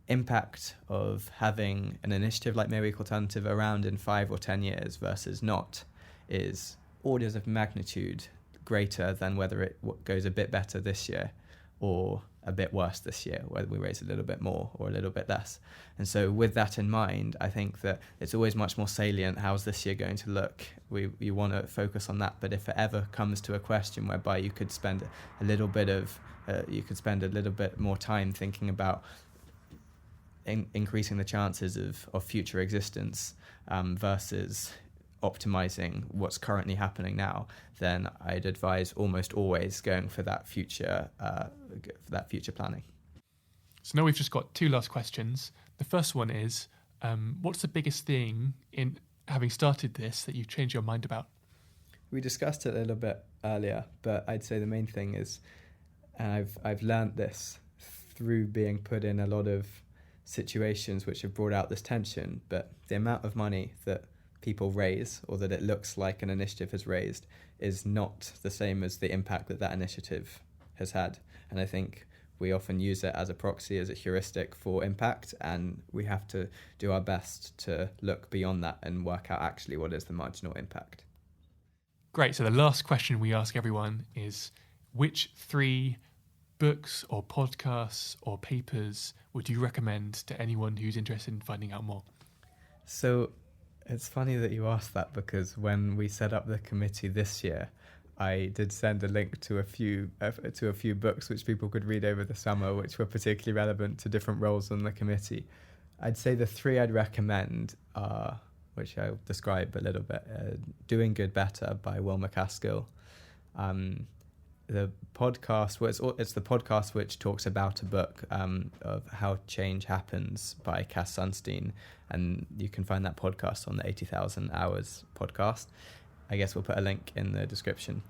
impact of having an initiative like May Week Alternative around in 5 or 10 years versus not is orders of magnitude greater than whether it goes a bit better this year or a bit worse this year, whether we raise a little bit more or a little bit less. And so with that in mind, I think that it's always much more salient, how's this year going to look? You want to focus on that. But if it ever comes to a question whereby you could spend a little bit more time thinking about increasing the chances of future existence versus optimizing what's currently happening now, then I'd advise almost always going for that future planning. So now we've just got 2 last questions. The first one is, what's the biggest thing in having started this that you've changed your mind about? We discussed it a little bit earlier, but I'd say the main thing is, and I've learned this through being put in a lot of situations which have brought out this tension, but the amount of money that people raise, or that it looks like an initiative has raised, is not the same as the impact that initiative has had. And I think we often use it as a proxy, as a heuristic for impact, and we have to do our best to look beyond that and work out actually what is the marginal impact. Great. So the last question we ask everyone is, which 3 books or podcasts or papers would you recommend to anyone who's interested in finding out more? So it's funny that you asked that, because when we set up the committee this year, I did send a link to a few books which people could read over the summer, which were particularly relevant to different roles on the committee. I'd say the 3 I'd recommend are, which I'll describe a little bit, Doing Good Better by Will MacAskill. The podcast, it's the podcast which talks about a book of How Change Happens by Cass Sunstein, and you can find that podcast on the 80,000 Hours podcast. I guess we'll put a link in the description.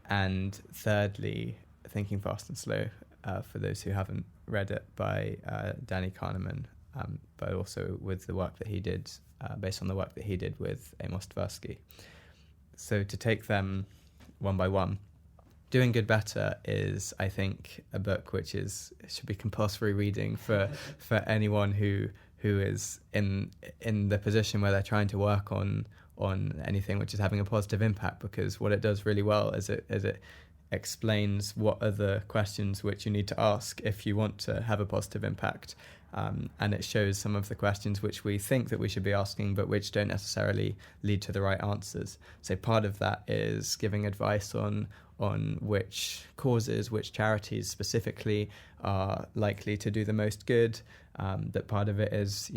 And thirdly, Thinking Fast and Slow, for those who haven't read it, by Danny Kahneman, but also with the work that he did, based on the work that he did with Amos Tversky. So to take them one by one, Doing Good Better is, I think, a book which should be compulsory reading for anyone who is in the position where they're trying to work on anything which is having a positive impact, because what it does really well is it explains what are the questions which you need to ask if you want to have a positive impact, and it shows some of the questions which we think that we should be asking but which don't necessarily lead to the right answers. So part of that is giving advice on which causes, which charities specifically are likely to do the most good. That part of it is,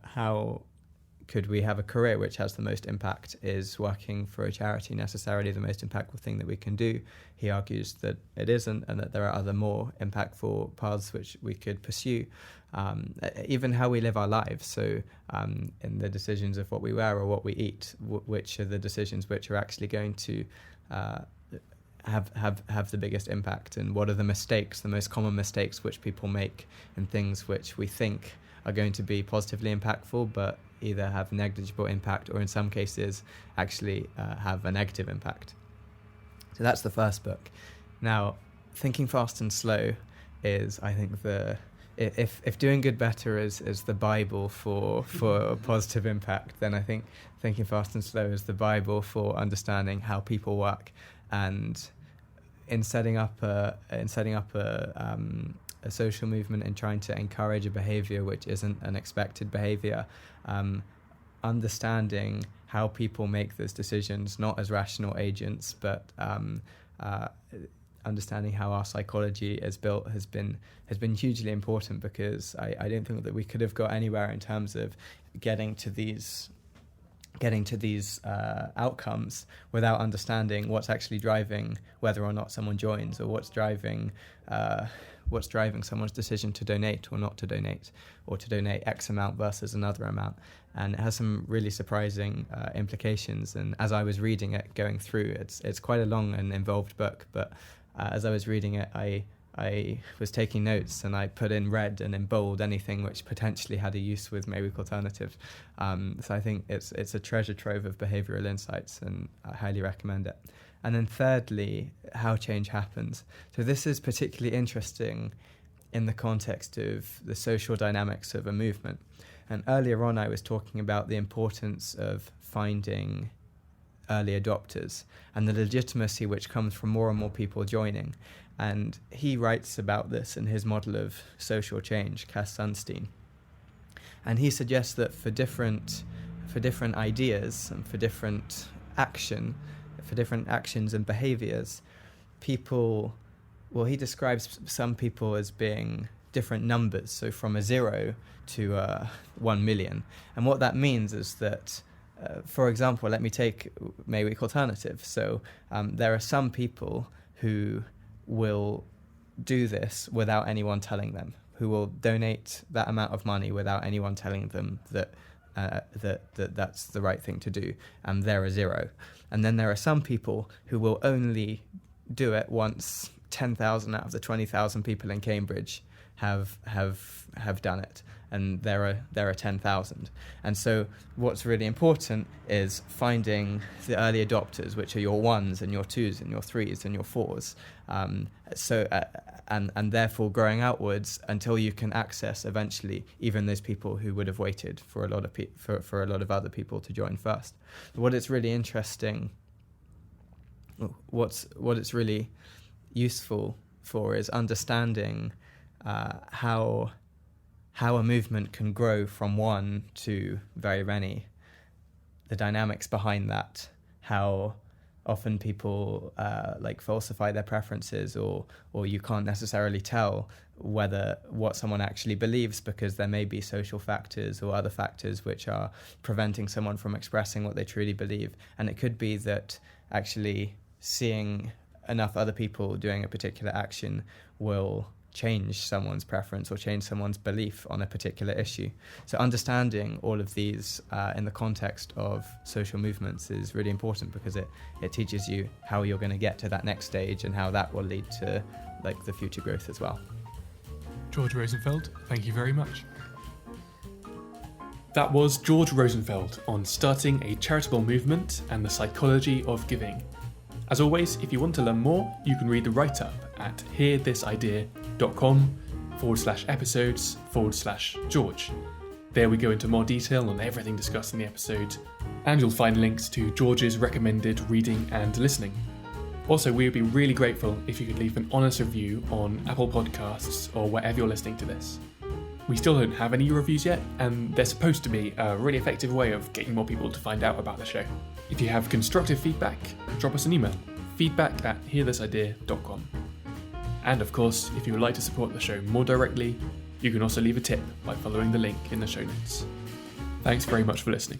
how could we have a career which has the most impact? Is working for a charity necessarily the most impactful thing that we can do? He argues that it isn't, and that there are other more impactful paths which we could pursue. Even how we live our lives. So in the decisions of what we wear or what we eat, which are the decisions which are actually going to have the biggest impact, and what are the mistakes, the most common mistakes which people make, and things which we think are going to be positively impactful but either have negligible impact or in some cases actually have a negative impact. So that's the first book. Now, Thinking Fast and Slow is, I think, the if doing good better is the Bible for positive impact, then I think Thinking Fast and Slow is the Bible for understanding how people work. And in setting up a social movement and trying to encourage a behavior which isn't an expected behavior, understanding how people make those decisions, not as rational agents, but understanding how our psychology is built has been hugely important, because I don't think that we could have got anywhere in terms of getting to these outcomes without understanding what's actually driving whether or not someone joins, or what's driving someone's decision to donate or not to donate, or to donate X amount versus another amount. And it has some really surprising implications. And as I was reading it, going through, it's quite a long and involved book, but as I was reading it, I was taking notes, and I put in red and in bold anything which potentially had a use with May Week Alternative. So I think it's a treasure trove of behavioural insights, and I highly recommend it. And then thirdly, how change happens. So this is particularly interesting in the context of the social dynamics of a movement. And earlier on, I was talking about the importance of finding early adopters and the legitimacy which comes from more and more people joining. And he writes about this in his model of social change, Cass Sunstein. And he suggests that for different ideas and for different actions and behaviors, he describes some people as being different numbers, so from a 0 to 1 million. And what that means is that, for example, let me take May Week Alternative. So there are some people who will do this without anyone telling them, who will donate that amount of money without anyone telling them that that's the right thing to do, and they're a 0. And then there are some people who will only do it once 10,000 out of the 20,000 people in Cambridge have done it, and there are 10,000. And so what's really important is finding the early adopters, which are your 1s and your 2s and your 3s and your 4s. And therefore growing outwards until you can access eventually even those people who would have waited for a lot of other people to join first. What it's really interesting, what it's really useful for is understanding how a movement can grow from 1 to very many, the dynamics behind that, how often people falsify their preferences, or you can't necessarily tell what someone actually believes, because there may be social factors or other factors which are preventing someone from expressing what they truly believe. And it could be that actually seeing enough other people doing a particular action will change someone's preference or change someone's belief on a particular issue. So understanding all of these in the context of social movements is really important, because it teaches you how you're going to get to that next stage and how that will lead to the future growth as well. George Rosenfeld, thank you very much. That was George Rosenfeld on starting a charitable movement and the psychology of giving. As always, if you want to learn more, you can read the write-up at hearthisidea.com/episodes/George. There we go into more detail on everything discussed in the episode, and you'll find links to George's recommended reading and listening. Also, we would be really grateful if you could leave an honest review on Apple Podcasts or wherever you're listening to this. We still don't have any reviews yet, and they're supposed to be a really effective way of getting more people to find out about the show. If you have constructive feedback, drop us an email, feedback@hearthisidea.com. And of course, if you would like to support the show more directly, you can also leave a tip by following the link in the show notes. Thanks very much for listening.